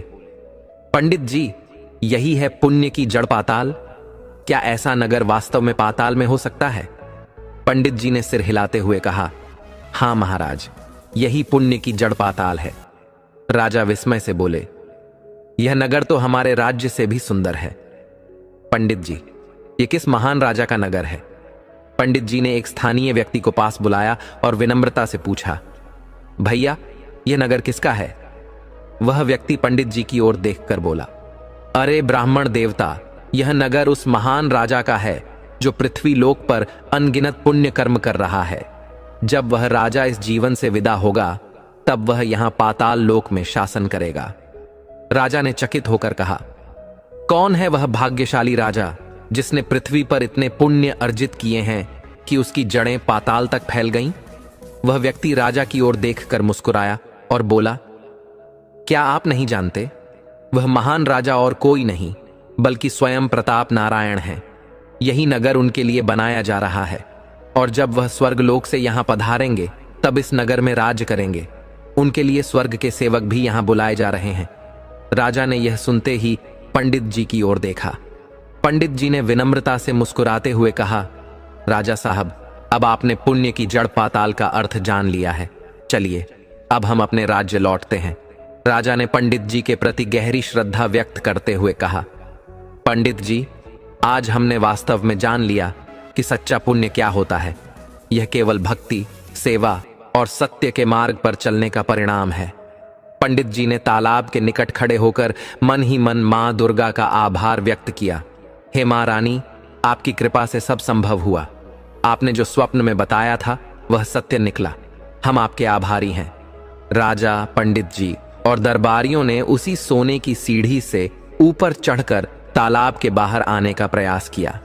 पंडित जी, यही है पुण्य की जड़ पाताल? क्या ऐसा नगर वास्तव में पाताल में हो सकता है? पंडित जी ने सिर हिलाते हुए कहा, हां महाराज, यही पुण्य की जड़ पाताल है। राजा विस्मय से बोले, यह नगर तो हमारे राज्य से भी सुंदर है। पंडित जी, ये किस महान राजा का नगर है? पंडित जी ने एक स्थानीय व्यक्ति को पास बुलाया और विनम्रता से पूछा, भैया, यह नगर किसका है? वह व्यक्ति पंडित जी की ओर देखकर बोला, अरे ब्राह्मण देवता, यह नगर उस महान राजा का है जो पृथ्वी लोक पर अनगिनत पुण्य कर्म कर रहा है। जब वह राजा इस जीवन से विदा होगा तब वह यहां पाताल लोक में शासन करेगा। राजा ने चकित होकर कहा, कौन है वह भाग्यशाली राजा जिसने पृथ्वी पर इतने पुण्य अर्जित किए हैं कि उसकी जड़ें पाताल तक फैल गईं? वह व्यक्ति राजा की ओर देखकर मुस्कुराया और बोला, क्या आप नहीं जानते? वह महान राजा और कोई नहीं बल्कि स्वयं प्रताप नारायण हैं। यही नगर उनके लिए बनाया जा रहा है और जब वह स्वर्गलोक से यहां पधारेंगे तब इस नगर में राज करेंगे। उनके लिए स्वर्ग के सेवक भी यहां बुलाए जा रहे हैं। राजा ने यह सुनते ही पंडित जी की ओर देखा। पंडित जी ने विनम्रता से मुस्कुराते हुए कहा, राजा साहब, अब आपने पुण्य की जड़ पाताल का अर्थ जान लिया है। चलिए अब हम अपने राज्य लौटते हैं। राजा ने पंडित जी के प्रति गहरी श्रद्धा व्यक्त करते हुए कहा, पंडित जी, आज हमने वास्तव में जान लिया कि सच्चा पुण्य क्या होता है। यह केवल भक्ति, सेवा और सत्य के मार्ग पर चलने का परिणाम है। पंडित जी ने तालाब के निकट खड़े होकर मन ही मन मां दुर्गा का आभार व्यक्त किया। हे मां रानी, आपकी कृपा से सब संभव हुआ। आपने जो स्वप्न में बताया था वह सत्य निकला। हम आपके आभारी हैं। राजा, पंडित जी और दरबारियों ने उसी सोने की सीढ़ी से ऊपर चढ़कर तालाब के बाहर आने का प्रयास किया।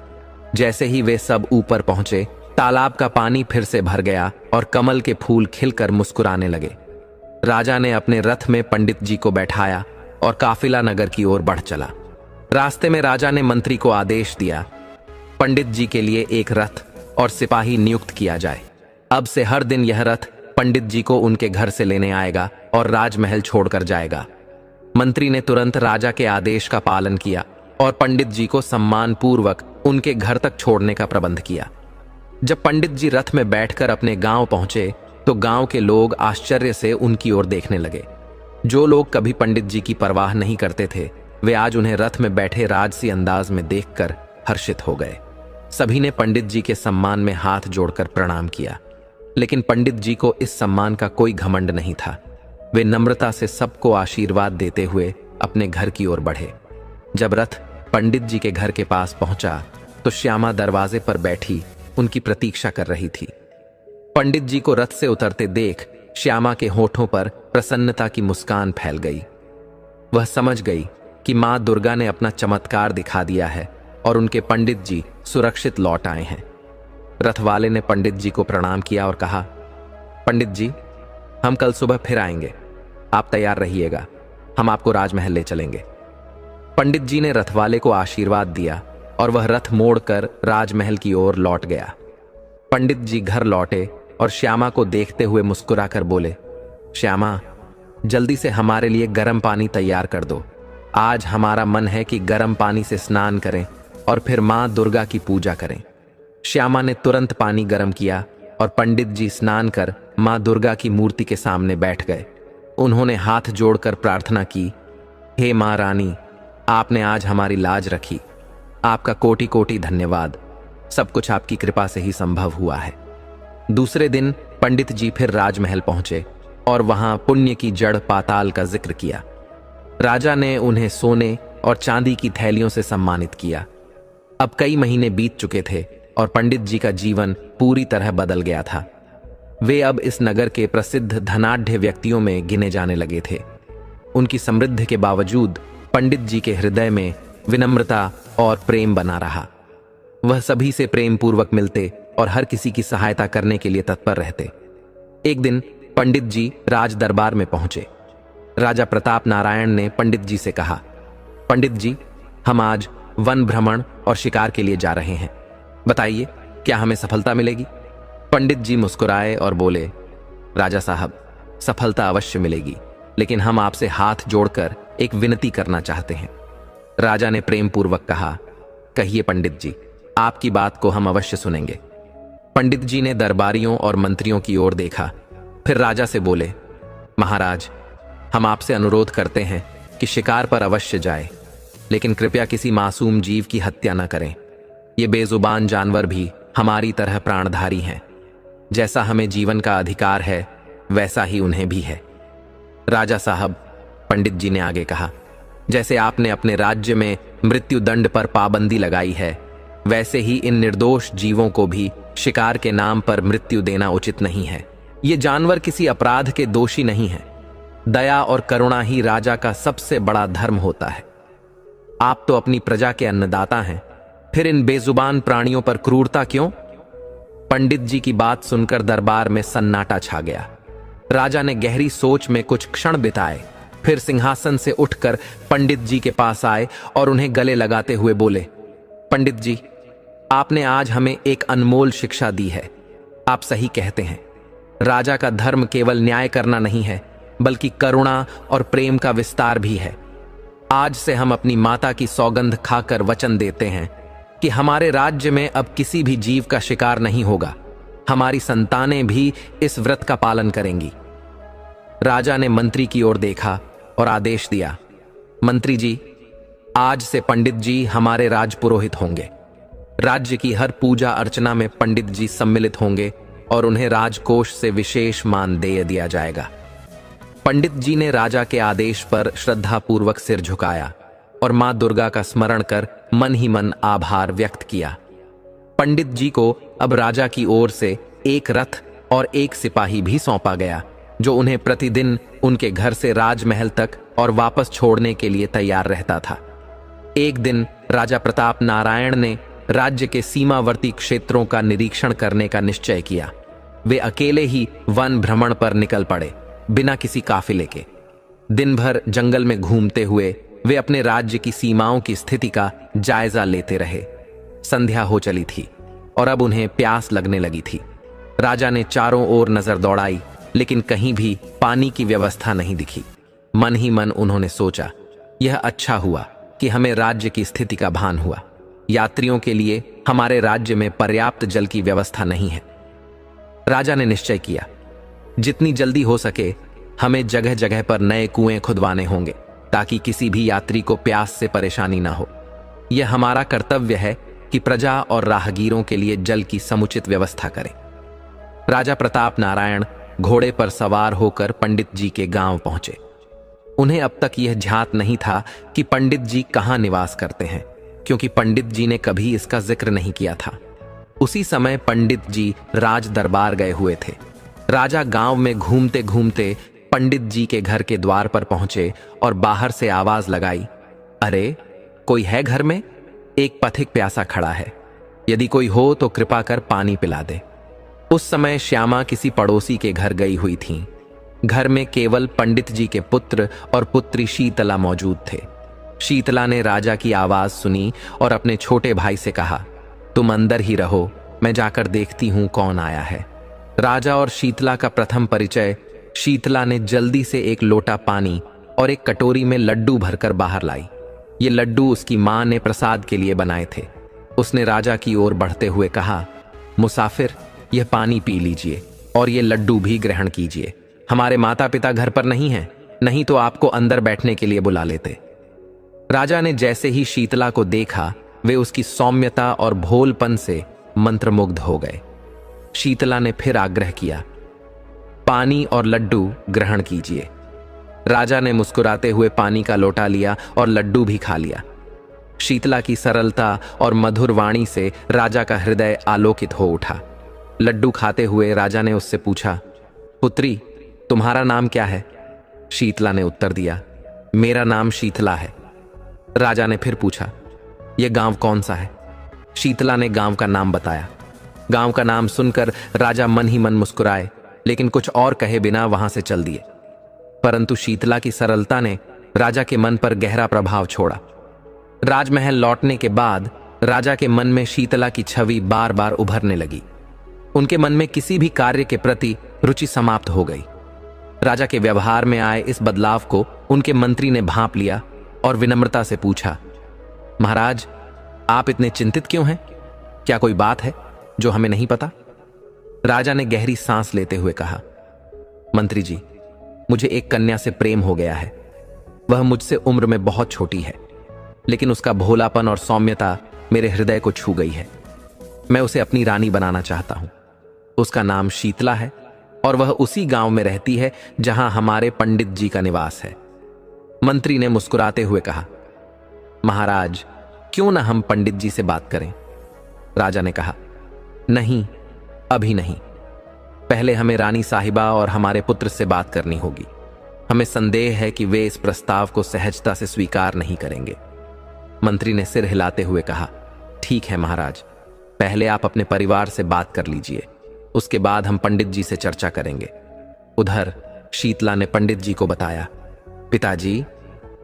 जैसे ही वे सब ऊपर पहुंचे, तालाब का पानी फिर से भर गया और कमल के फूल खिलकर मुस्कुराने लगे। राजा ने अपने रथ में पंडित जी को बैठाया और काफिला नगर की ओर बढ़ चला। रास्ते में राजा ने मंत्री को आदेश दिया, पंडित जी के लिए एक रथ और सिपाही नियुक्त किया जाए। अब से हर दिन यह रथ पंडित जी को उनके घर से लेने आएगा और राजमहल छोड़कर जाएगा। मंत्री ने तुरंत राजा के आदेश का पालन किया और पंडित जी को सम्मान पूर्वक उनके घर तक छोड़ने का प्रबंध किया। जब पंडित जी रथ में बैठकर अपने गांव पहुंचे तो गांव के लोग आश्चर्य से उनकी ओर देखने लगे। जो लोग कभी पंडित जी की परवाह नहीं करते थे, वे आज उन्हें रथ में बैठे राजसी अंदाज में देखकर हर्षित हो गए। सभी ने पंडित जी के सम्मान में हाथ जोड़कर प्रणाम किया, लेकिन पंडित जी को इस सम्मान का कोई घमंड नहीं था। वे नम्रता से सबको आशीर्वाद देते हुए अपने घर की ओर बढ़े। जब रथ पंडित जी के घर के पास पहुंचा तो श्यामा दरवाजे पर बैठी उनकी प्रतीक्षा कर रही थी। पंडित जी को रथ से उतरते देख श्यामा के होठों पर प्रसन्नता की मुस्कान फैल गई। वह समझ गई कि मां दुर्गा ने अपना चमत्कार दिखा दिया है और उनके पंडित जी सुरक्षित लौट आए हैं। रथ वाले ने पंडित जी को प्रणाम किया और कहा, पंडित जी, हम कल सुबह फिर आएंगे। आप तैयार रहिएगा, हम आपको राजमहल ले चलेंगे। पंडित जी ने रथ वाले को आशीर्वाद दिया और वह रथ मोड़कर राजमहल की ओर लौट गया। पंडित जी घर लौटे और श्यामा को देखते हुए मुस्कुराकर बोले, श्यामा, जल्दी से हमारे लिए गर्म पानी तैयार कर दो। आज हमारा मन है कि गर्म पानी से स्नान करें और फिर मां दुर्गा की पूजा करें। श्यामा ने तुरंत पानी गर्म किया और पंडित जी स्नान कर मां दुर्गा की मूर्ति के सामने बैठ गए। उन्होंने हाथ जोड़कर प्रार्थना की, हे मां रानी, आपने आज हमारी लाज रखी। आपका कोटि कोटि धन्यवाद। सब कुछ आपकी कृपा से ही संभव हुआ है। दूसरे दिन पंडित जी फिर राजमहल पहुंचे और वहां पुण्य की जड़ पाताल का जिक्र किया। राजा ने उन्हें सोने और चांदी की थैलियों से सम्मानित किया। अब कई महीने बीत चुके थे और पंडित जी का जीवन पूरी तरह बदल गया था। वे अब इस नगर के प्रसिद्ध धनाढ्य व्यक्तियों में गिने जाने लगे थे। उनकी समृद्धि के बावजूद पंडित जी के हृदय में विनम्रता और प्रेम बना रहा। वह सभी से प्रेम पूर्वक मिलते और हर किसी की सहायता करने के लिए तत्पर रहते। एक दिन पंडित जी राज दरबार में पहुंचे। राजा प्रताप नारायण ने पंडित जी से कहा, पंडित जी, हम आज वन भ्रमण और शिकार के लिए जा रहे हैं। बताइए, क्या हमें सफलता मिलेगी? पंडित जी मुस्कुराए और बोले, राजा साहब, सफलता अवश्य मिलेगी, लेकिन हम आपसे हाथ जोड़कर एक विनती करना चाहते हैं। राजा ने प्रेम पूर्वक कहा, कहिए पंडित जी, आपकी बात को हम अवश्य सुनेंगे। पंडित जी ने दरबारियों और मंत्रियों की ओर देखा, फिर राजा से बोले, महाराज, हम आपसे अनुरोध करते हैं कि शिकार पर अवश्य जाए, लेकिन कृपया किसी मासूम जीव की हत्या न करें। ये बेजुबान जानवर भी हमारी तरह प्राणधारी हैं। जैसा हमें जीवन का अधिकार है, वैसा ही उन्हें भी है। राजा साहब, पंडित जी ने आगे कहा, जैसे आपने अपने राज्य में मृत्यु दंड पर पाबंदी लगाई है, वैसे ही इन निर्दोष जीवों को भी शिकार के नाम पर मृत्यु देना उचित नहीं है। ये जानवर किसी अपराध के दोषी नहीं है। दया और करुणा ही राजा का सबसे बड़ा धर्म होता है। आप तो अपनी प्रजा के अन्नदाता हैं, फिर इन बेजुबान प्राणियों पर क्रूरता क्यों? पंडित जी की बात सुनकर दरबार में सन्नाटा छा गया। राजा ने गहरी सोच में कुछ क्षण बिताए, फिर सिंहासन से उठकर पंडित जी के पास आए और उन्हें गले लगाते हुए बोले, पंडित जी, आपने आज हमें एक अनमोल शिक्षा दी है। आप सही कहते हैं, राजा का धर्म केवल न्याय करना नहीं है, बल्कि करुणा और प्रेम का विस्तार भी है। आज से हम अपनी माता की सौगंध खाकर वचन देते हैं कि हमारे राज्य में अब किसी भी जीव का शिकार नहीं होगा। हमारी संतानें भी इस व्रत का पालन करेंगी। राजा ने मंत्री की ओर देखा और आदेश दिया, मंत्री जी, आज से पंडित जी हमारे राजपुरोहित होंगे। राज्य की हर पूजा अर्चना में पंडित जी सम्मिलित होंगे और उन्हें राजकोष से विशेष मानदेय दिया जाएगा। पंडित जी ने राजा के आदेश पर श्रद्धापूर्वक सिर झुकाया और मां दुर्गा का स्मरण कर मन ही मन आभार व्यक्त किया। पंडित जी को अब राजा की ओर से एक रथ और एक सिपाही भी सौंपा गया, जो उन्हें प्रतिदिन उनके घर से राजमहल तक और वापस छोड़ने के लिए तैयार रहता था। एक दिन राजा प्रताप नारायण ने राज्य के सीमावर्ती क्षेत्रों का निरीक्षण करने का निश्चय किया। वे अकेले ही वन भ्रमण पर निकल पड़े, बिना किसी काफिले के। दिन भर जंगल में घूमते हुए वे अपने राज्य की सीमाओं की स्थिति का जायजा लेते रहे। संध्या हो चली थी और अब उन्हें प्यास लगने लगी थी। राजा ने चारों ओर नजर दौड़ाई, लेकिन कहीं भी पानी की व्यवस्था नहीं दिखी। मन ही मन उन्होंने सोचा, यह अच्छा हुआ कि हमें राज्य की स्थिति का भान हुआ। यात्रियों के लिए हमारे राज्य में पर्याप्त जल की व्यवस्था नहीं है। राजा ने निश्चय किया, जितनी जल्दी हो सके हमें जगह जगह पर नए कुएं खुदवाने होंगे, ताकि किसी भी यात्री को प्यास से परेशानी ना हो। यह हमारा कर्तव्य है कि प्रजा और राहगीरों के लिए जल की समुचित व्यवस्था करें। राजा प्रताप नारायण घोड़े पर सवार होकर पंडित जी के गांव पहुंचे। उन्हें अब तक यह ध्यात नहीं था कि पंडित जी कहां निवास करते हैं, क्योंकि पंडित जी ने कभी इसका जिक्र नहीं किया था। उसी समय पंडित जी राज दरबार गए हुए थे। राजा गांव में घूमते घूमते पंडित जी के घर के द्वार पर पहुंचे और बाहर से आवाज लगाई, अरे कोई है घर में? एक पथिक प्यासा खड़ा है, यदि कोई हो तो कृपा कर पानी पिला दे। उस समय श्यामा किसी पड़ोसी के घर गई हुई थीं। घर में केवल पंडित जी के पुत्र और पुत्री शीतला मौजूद थे। शीतला ने राजा की आवाज सुनी और अपने छोटे भाई से कहा, तुम अंदर ही रहो, मैं जाकर देखती हूं कौन आया है। राजा और शीतला का प्रथम परिचय। शीतला ने जल्दी से एक लोटा पानी और एक कटोरी में लड्डू भरकर बाहर लाई। ये लड्डू उसकी मां ने प्रसाद के लिए बनाए थे। उसने राजा की ओर बढ़ते हुए कहा, मुसाफिर, यह पानी पी लीजिए और ये लड्डू भी ग्रहण कीजिए। हमारे माता पिता घर पर नहीं हैं, नहीं तो आपको अंदर बैठने के लिए बुला लेते। राजा ने जैसे ही शीतला को देखा, वे उसकी सौम्यता और भोलपन से मंत्रमुग्ध हो गए। शीतला ने फिर आग्रह किया, पानी और लड्डू ग्रहण कीजिए। राजा ने मुस्कुराते हुए पानी का लोटा लिया और लड्डू भी खा लिया। शीतला की सरलता और मधुर वाणी से राजा का हृदय आलोकित हो उठा। लड्डू खाते हुए राजा ने उससे पूछा, पुत्री, तुम्हारा नाम क्या है? शीतला ने उत्तर दिया, मेरा नाम शीतला है। राजा ने फिर पूछा, यह गांव कौन सा है? शीतला ने गांव का नाम बताया। गांव का नाम सुनकर राजा मन ही मन मुस्कुराए, लेकिन कुछ और कहे बिना वहां से चल दिए। परंतु शीतला की सरलता ने राजा के मन पर गहरा प्रभाव छोड़ा। राजमहल लौटने के बाद राजा के मन में शीतला की छवि बार बार उभरने लगी। उनके मन में किसी भी कार्य के प्रति रुचि समाप्त हो गई। राजा के व्यवहार में आए इस बदलाव को उनके मंत्री ने भांप लिया और विनम्रता से पूछा, महाराज, आप इतने चिंतित क्यों हैं? क्या कोई बात है जो हमें नहीं पता? राजा ने गहरी सांस लेते हुए कहा, मंत्री जी, मुझे एक कन्या से प्रेम हो गया है। वह मुझसे उम्र में बहुत छोटी है, लेकिन उसका भोलापन और सौम्यता मेरे हृदय को छू गई है। मैं उसे अपनी रानी बनाना चाहता हूं। उसका नाम शीतला है और वह उसी गांव में रहती है जहां हमारे पंडित जी का निवास है। मंत्री ने मुस्कुराते हुए कहा, महाराज, क्यों ना हम पंडित जी से बात करें? राजा ने कहा, नहीं, अभी नहीं। पहले हमें रानी साहिबा और हमारे पुत्र से बात करनी होगी। हमें संदेह है कि वे इस प्रस्ताव को सहजता से स्वीकार नहीं करेंगे। मंत्री ने सिर हिलाते हुए कहा, ठीक है महाराज, पहले आप अपने परिवार से बात कर लीजिए, उसके बाद हम पंडित जी से चर्चा करेंगे। उधर शीतला ने पंडित जी को बताया, पिताजी,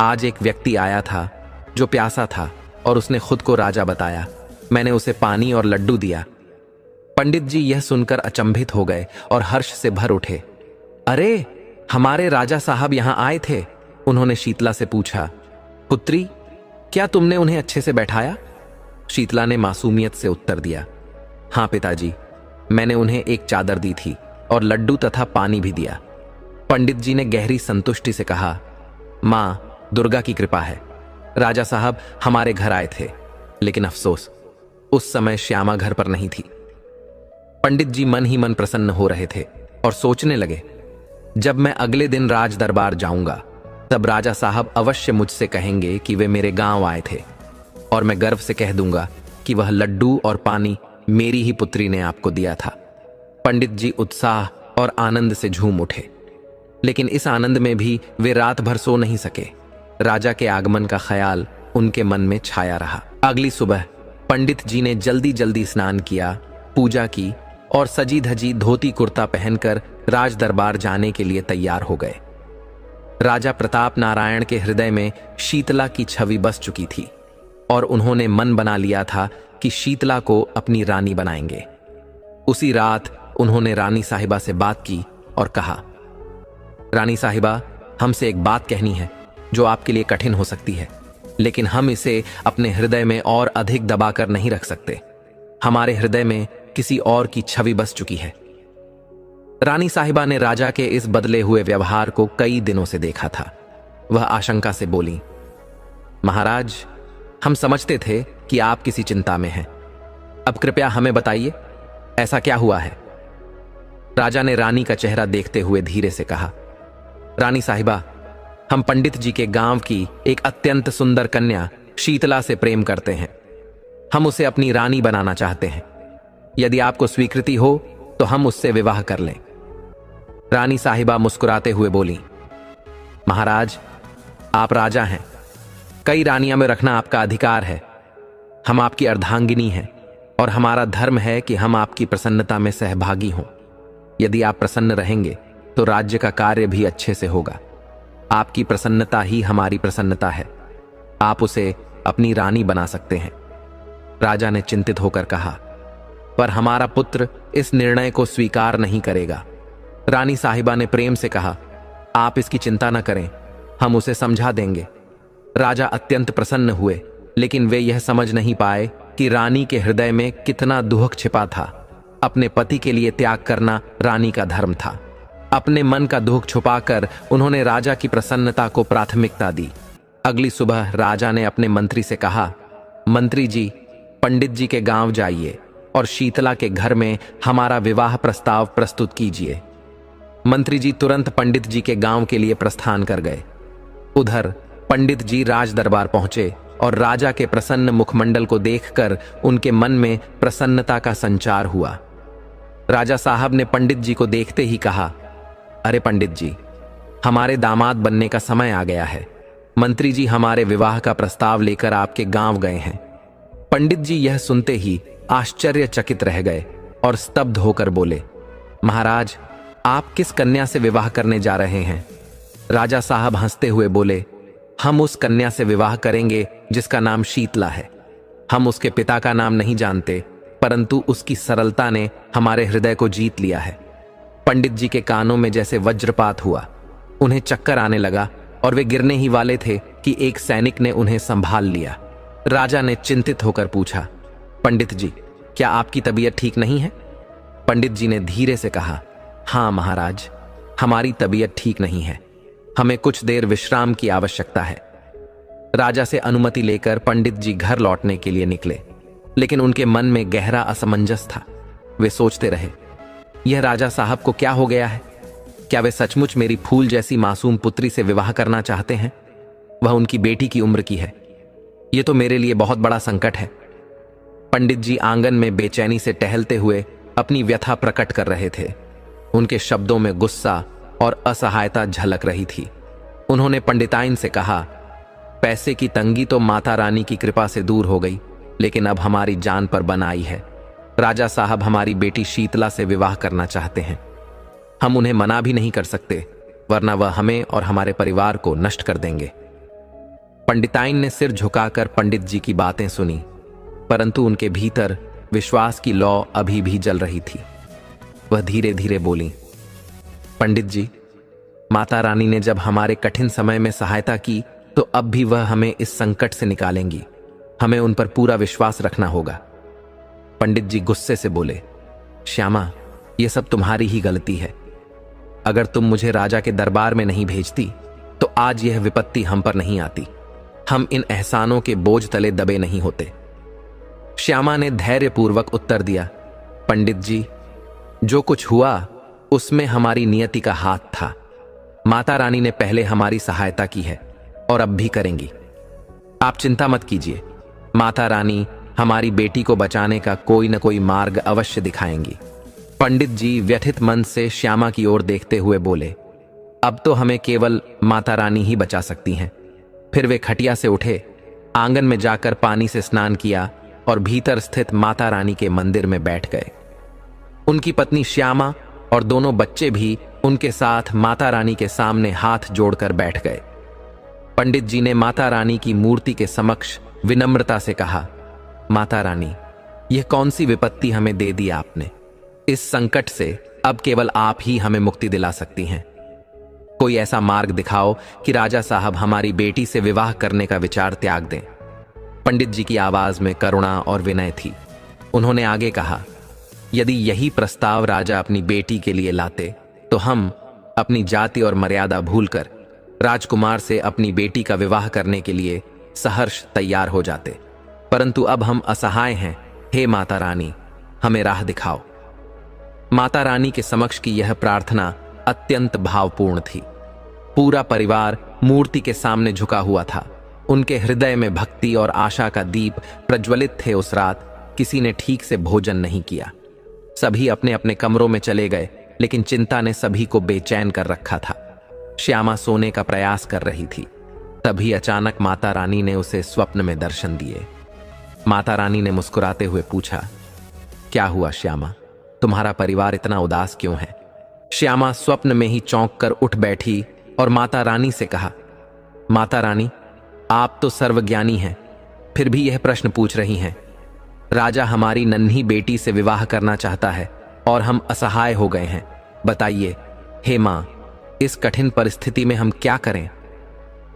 आज एक व्यक्ति आया था जो प्यासा था और उसने खुद को राजा बताया। मैंने उसे पानी और लड्डू दिया। पंडित जी यह सुनकर अचंभित हो गए और हर्ष से भर उठे। अरे, हमारे राजा साहब यहां आए थे? उन्होंने शीतला से पूछा। पुत्री, क्या तुमने उन्हें अच्छे से बैठाया? शीतला ने मासूमियत से उत्तर दिया, हां पिताजी, मैंने उन्हें एक चादर दी थी और लड्डू तथा पानी भी दिया। पंडित जी ने गहरी संतुष्टि से कहा, मां दुर्गा की कृपा है। राजा साहब हमारे घर आए थे, लेकिन अफसोस, उस समय श्यामा घर पर नहीं थी। पंडित जी मन ही मन प्रसन्न हो रहे थे और सोचने लगे, जब मैं अगले दिन राज दरबार जाऊंगा तब राजा साहब अवश्य मुझसे कहेंगे कि वे मेरे गांव आए थे और मैं गर्व से कह दूंगा कि वह लड्डू और पानी मेरी ही पुत्री ने आपको दिया था। पंडित जी उत्साह और आनंद से झूम उठे, लेकिन इस आनंद में भी वे रात भर सो नहीं सके। राजा के आगमन का ख्याल उनके मन में छाया रहा। अगली सुबह पंडित जी ने जल्दी जल्दी स्नान किया, पूजा की और सजी धजी धोती कुर्ता पहनकर राज दरबार जाने के लिए तैयार हो गए। राजा प्रताप नारायण के हृदय में शीतला की छवि बस चुकी थी और उन्होंने मन बना लिया था कि शीतला को अपनी रानी बनाएंगे। उसी रात उन्होंने रानी साहिबा से बात की और कहा, रानी साहिबा, हमसे एक बात कहनी है जो आपके लिए कठिन हो सकती है, लेकिन हम इसे अपने हृदय में और अधिक दबाकर नहीं रख सकते। हमारे हृदय में किसी और की छवि बस चुकी है। रानी साहिबा ने राजा के इस बदले हुए व्यवहार को कई दिनों से देखा था। वह आशंका से बोली, महाराज, हम समझते थे कि आप किसी चिंता में हैं। अब कृपया हमें बताइए, ऐसा क्या हुआ है? राजा ने रानी का चेहरा देखते हुए धीरे से कहा, रानी साहिबा, हम पंडित जी के गांव की एक अत्यंत सुंदर कन्या शीतला से प्रेम करते हैं। हम उसे अपनी रानी बनाना चाहते हैं। यदि आपको स्वीकृति हो तो हम उससे विवाह कर लें। रानी साहिबा मुस्कुराते हुए बोली, महाराज, आप राजा हैं, कई रानियां में रखना आपका अधिकार है। हम आपकी अर्धांगिनी हैं और हमारा धर्म है कि हम आपकी प्रसन्नता में सहभागी हों। यदि आप प्रसन्न रहेंगे तो राज्य का कार्य भी अच्छे से होगा। आपकी प्रसन्नता ही हमारी प्रसन्नता है। आप उसे अपनी रानी बना सकते हैं। राजा ने चिंतित होकर कहा, पर हमारा पुत्र इस निर्णय को स्वीकार नहीं करेगा। रानी साहिबा ने प्रेम से कहा, आप इसकी चिंता न करें, हम उसे समझा देंगे। राजा अत्यंत प्रसन्न हुए, लेकिन वे यह समझ नहीं पाए कि रानी के हृदय में कितना दुख छिपा था। अपने पति के लिए त्याग करना रानी का धर्म था। अपने मन का दुख छुपाकर उन्होंने राजा की प्रसन्नता को प्राथमिकता दी। अगली सुबह राजा ने अपने मंत्री से कहा, मंत्री जी, पंडित जी के गांव जाइए और शीतला के घर में हमारा विवाह प्रस्ताव प्रस्तुत कीजिए। मंत्री जी तुरंत पंडित जी के गांव के लिए प्रस्थान कर गए। उधर पंडित जी राज दरबार पहुंचे और राजा के प्रसन्न मुखमंडल को देखकर उनके मन में प्रसन्नता का संचार हुआ। राजा साहब ने पंडित जी को देखते ही कहा, अरे पंडित जी, हमारे दामाद बनने का समय आ गया है। मंत्री जी हमारे विवाह का प्रस्ताव लेकर आपके गांव गए हैं। पंडित जी यह सुनते ही आश्चर्यचकित रह गए और स्तब्ध होकर बोले, महाराज, आप किस कन्या से विवाह करने जा रहे हैं? राजा साहब हंसते हुए बोले, हम उस कन्या से विवाह करेंगे जिसका नाम शीतला है। हम उसके पिता का नाम नहीं जानते, परंतु उसकी सरलता ने हमारे हृदय को जीत लिया है। पंडित जी के कानों में जैसे वज्रपात हुआ। उन्हें चक्कर आने लगा और वे गिरने ही वाले थे कि एक सैनिक ने उन्हें संभाल लिया। राजा ने चिंतित होकर पूछा, पंडित जी, क्या आपकी तबीयत ठीक नहीं है? पंडित जी ने धीरे से कहा, हाँ महाराज, हमारी तबीयत ठीक नहीं है। हमें कुछ देर विश्राम की आवश्यकता है। राजा से अनुमति लेकर पंडित जी घर लौटने के लिए निकले, लेकिन उनके मन में गहरा असमंजस था। वे सोचते रहे, यह राजा साहब को क्या हो गया है? क्या वे सचमुच मेरी फूल जैसी मासूम पुत्री से विवाह करना चाहते हैं? वह उनकी बेटी की उम्र की है। यह तो मेरे लिए बहुत बड़ा संकट है। पंडित जी आंगन में बेचैनी से टहलते हुए अपनी व्यथा प्रकट कर रहे थे। उनके शब्दों में गुस्सा और असहायता झलक रही थी। उन्होंने पंडिताइन से कहा, पैसे की तंगी तो माता रानी की कृपा से दूर हो गई, लेकिन अब हमारी जान पर बन आई है। राजा साहब हमारी बेटी शीतला से विवाह करना चाहते हैं। हम उन्हें मना भी नहीं कर सकते, वरना वह हमें और हमारे परिवार को नष्ट कर देंगे। पंडिताइन ने सिर झुकाकर पंडित जी की बातें सुनी, परंतु उनके भीतर विश्वास की लौ अभी भी जल रही थी। वह धीरे धीरे बोली, पंडित जी, माता रानी ने जब हमारे कठिन समय में सहायता की, तो अब भी वह हमें इस संकट से निकालेंगी। हमें उन पर पूरा विश्वास रखना होगा। पंडित जी गुस्से से बोले, श्यामा, यह सब तुम्हारी ही गलती है। अगर तुम मुझे राजा के दरबार में नहीं भेजती, तो आज यह विपत्ति हम पर नहीं आती। हम इन एहसानों के बोझ तले दबे नहीं होते। श्यामा ने धैर्यपूर्वक उत्तर दिया, पंडित जी, जो कुछ हुआ उसमें हमारी नियति का हाथ था। माता रानी ने पहले हमारी सहायता की है और अब भी करेंगी। आप चिंता मत कीजिए। माता रानी हमारी बेटी को बचाने का कोई न कोई मार्ग अवश्य दिखाएंगी। पंडित जी व्यथित मन से श्यामा की ओर देखते हुए बोले, अब तो हमें केवल माता रानी ही बचा सकती हैं। फिर वे खटिया से उठे, आंगन में जाकर पानी से स्नान किया और भीतर स्थित माता रानी के मंदिर में बैठ गए। उनकी पत्नी श्यामा और दोनों बच्चे भी उनके साथ माता रानी के सामने हाथ जोड़कर बैठ गए। पंडित जी ने माता रानी की मूर्ति के समक्ष विनम्रता से कहा, माता रानी, यह कौन सी विपत्ति हमें दे दी आपने? इस संकट से अब केवल आप ही हमें मुक्ति दिला सकती हैं। कोई ऐसा मार्ग दिखाओ कि राजा साहब हमारी बेटी से विवाह करने का विचार त्याग दें। पंडित जी की आवाज में करुणा और विनय थी। उन्होंने आगे कहा, यदि यही प्रस्ताव राजा अपनी बेटी के लिए लाते, तो हम अपनी जाति और मर्यादा भूलकर राजकुमार से अपनी बेटी का विवाह करने के लिए सहर्ष तैयार हो जाते। परंतु अब हम असहाय हैं। हे माता रानी, हमें राह दिखाओ। माता रानी के समक्ष की यह प्रार्थना अत्यंत भावपूर्ण थी। पूरा परिवार मूर्ति के सामने झुका हुआ था। उनके हृदय में भक्ति और आशा का दीप प्रज्वलित थे। उस रात किसी ने ठीक से भोजन नहीं किया। सभी अपने अपने कमरों में चले गए, लेकिन चिंता ने सभी को बेचैन कर रखा था। श्यामा सोने का प्रयास कर रही थी। तभी अचानक माता रानी ने उसे स्वप्न में दर्शन दिए। माता रानी ने मुस्कुराते हुए पूछा, क्या हुआ श्यामा, तुम्हारा परिवार इतना उदास क्यों है? श्यामा स्वप्न में ही चौंक कर उठ बैठी और माता रानी से कहा, माता रानी, आप तो सर्वज्ञानी हैं, फिर भी यह प्रश्न पूछ रही हैं। राजा हमारी नन्ही बेटी से विवाह करना चाहता है और हम असहाय हो गए हैं। बताइए हे मां, इस कठिन परिस्थिति में हम क्या करें?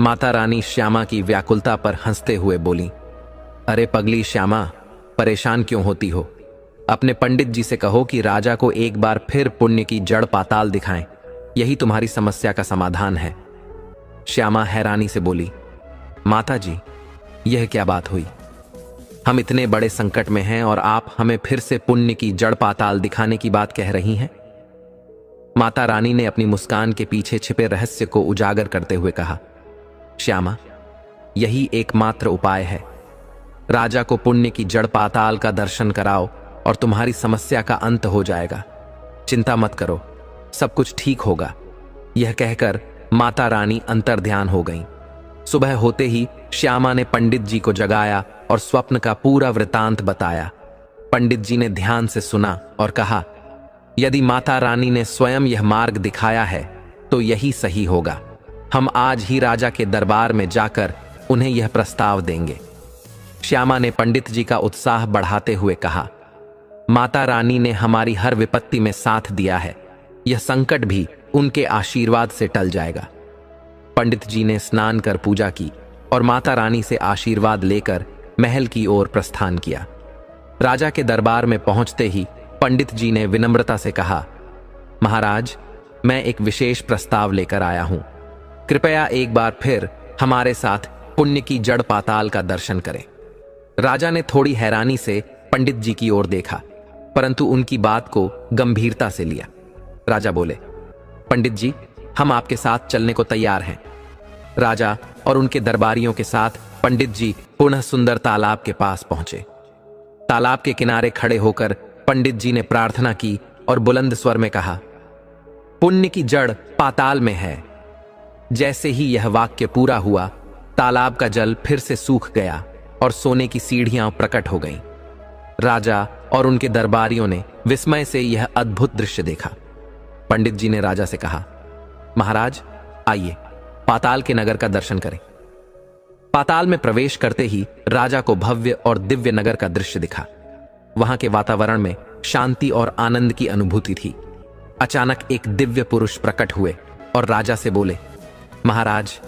माता रानी श्यामा की व्याकुलता पर हंसते हुए बोली, अरे पगली श्यामा, परेशान क्यों होती हो? अपने पंडित जी से कहो कि राजा को एक बार फिर पुण्य की जड़ पाताल दिखाएं। यही तुम्हारी समस्या का समाधान है। श्यामा हैरानी से बोली, माता जी, यह क्या बात हुई? हम इतने बड़े संकट में हैं और आप हमें फिर से पुण्य की जड़ पाताल दिखाने की बात कह रही हैं? माता रानी ने अपनी मुस्कान के पीछे छिपे रहस्य को उजागर करते हुए कहा, श्यामा, यही एकमात्र उपाय है। राजा को पुण्य की जड़ पाताल का दर्शन कराओ और तुम्हारी समस्या का अंत हो जाएगा। चिंता मत करो, सब कुछ ठीक होगा। यह कहकर माता रानी अंतर्ध्यान हो गईं। सुबह होते ही श्यामा ने पंडित जी को जगाया और स्वप्न का पूरा वृतांत बताया। पंडित जी ने ध्यान से सुना और कहा, यदि माता रानी ने स्वयं यह मार्ग दिखाया है तो यही सही होगा। हम आज ही राजा के दरबार में जाकर उन्हें यह प्रस्ताव देंगे। श्यामा ने पंडित जी का उत्साह बढ़ाते हुए कहा, माता रानी ने हमारी हर विपत्ति में साथ दिया है। यह संकट भी उनके आशीर्वाद से टल जाएगा। पंडित जी ने स्नान कर पूजा की और माता रानी से आशीर्वाद लेकर महल की ओर प्रस्थान किया। राजा के दरबार में पहुंचते ही पंडित जी ने विनम्रता से कहा, महाराज, मैं एक विशेष प्रस्ताव लेकर आया हूं। कृपया एक बार फिर हमारे साथ पुण्य की जड़ पाताल का दर्शन करें। राजा ने थोड़ी हैरानी से पंडित जी की ओर देखा, परंतु उनकी बात को गंभीरता से लिया। राजा बोले, पंडित जी, हम आपके साथ चलने को तैयार हैं। राजा और उनके दरबारियों के साथ पंडित जी पुनः सुंदर तालाब के पास पहुंचे। तालाब के किनारे खड़े होकर पंडित जी ने प्रार्थना की और बुलंद स्वर में कहा, पुण्य की जड़ पाताल में है। जैसे ही यह वाक्य पूरा हुआ, तालाब का जल फिर से सूख गया और सोने की सीढ़ियां प्रकट हो गईं। राजा और उनके दरबारियों ने विस्मय से यह अद्भुत दृश्य देखा। पंडित जी ने राजा से कहा, महाराज, आइए पाताल के नगर का दर्शन करें। पाताल में प्रवेश करते ही राजा को भव्य और दिव्य नगर का दृश्य दिखा। वहां के वातावरण में शांति और आनंद की अनुभूति थी। अचानक एक दिव्य पुरुष प्रकट हुए और राजा से बोले, महाराज,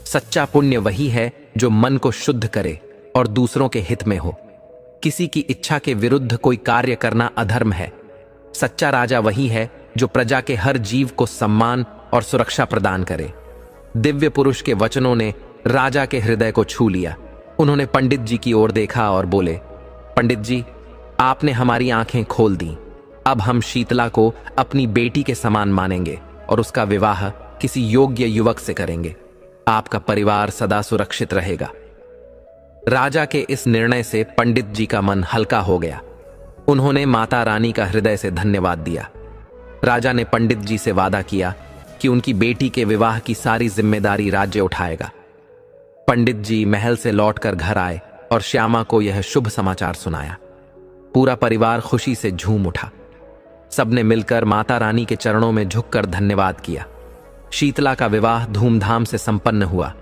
सच्चा पुण्य वही है जो मन को शुद्ध करे और दूसरों के हित में हो। किसी की इच्छा के विरुद्ध कोई कार्य करना अधर्म है। सच्चा राजा वही है जो प्रजा के हर जीव को सम्मान और सुरक्षा प्रदान करे। दिव्य पुरुष के वचनों ने राजा के हृदय को छू लिया। उन्होंने पंडित जी की ओर देखा और बोले, पंडित जी, आपने हमारी आंखें खोल दी। अब हम शीतला को अपनी बेटी के समान मानेंगे और उसका विवाह किसी योग्य युवक से करेंगे। आपका परिवार सदा सुरक्षित रहेगा। राजा के इस निर्णय से पंडित जी का मन हल्का हो गया। उन्होंने माता रानी का हृदय से धन्यवाद दिया। राजा ने पंडित जी से वादा किया कि उनकी बेटी के विवाह की सारी जिम्मेदारी राज्य उठाएगा। पंडित जी महल से लौटकर घर आए और श्यामा को यह शुभ समाचार सुनाया। पूरा परिवार खुशी से झूम उठा। सबने मिलकर माता रानी के चरणों में झुककर धन्यवाद किया। शीतला का विवाह धूमधाम से संपन्न हुआ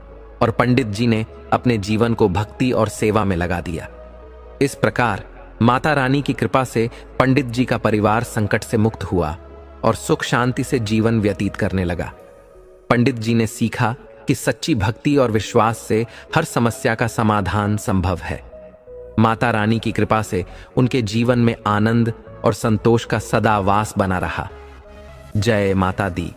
और पंडित जी ने अपने जीवन को भक्ति और सेवा में लगा दिया। इस प्रकार माता रानी की कृपा से पंडित जी का परिवार संकट से मुक्त हुआ और सुख शांति से जीवन व्यतीत करने लगा। पंडित जी ने सीखा कि सच्ची भक्ति और विश्वास से हर समस्या का समाधान संभव है। माता रानी की कृपा से उनके जीवन में आनंद और संतोष का सदा वास बना रहा। जय माता दी।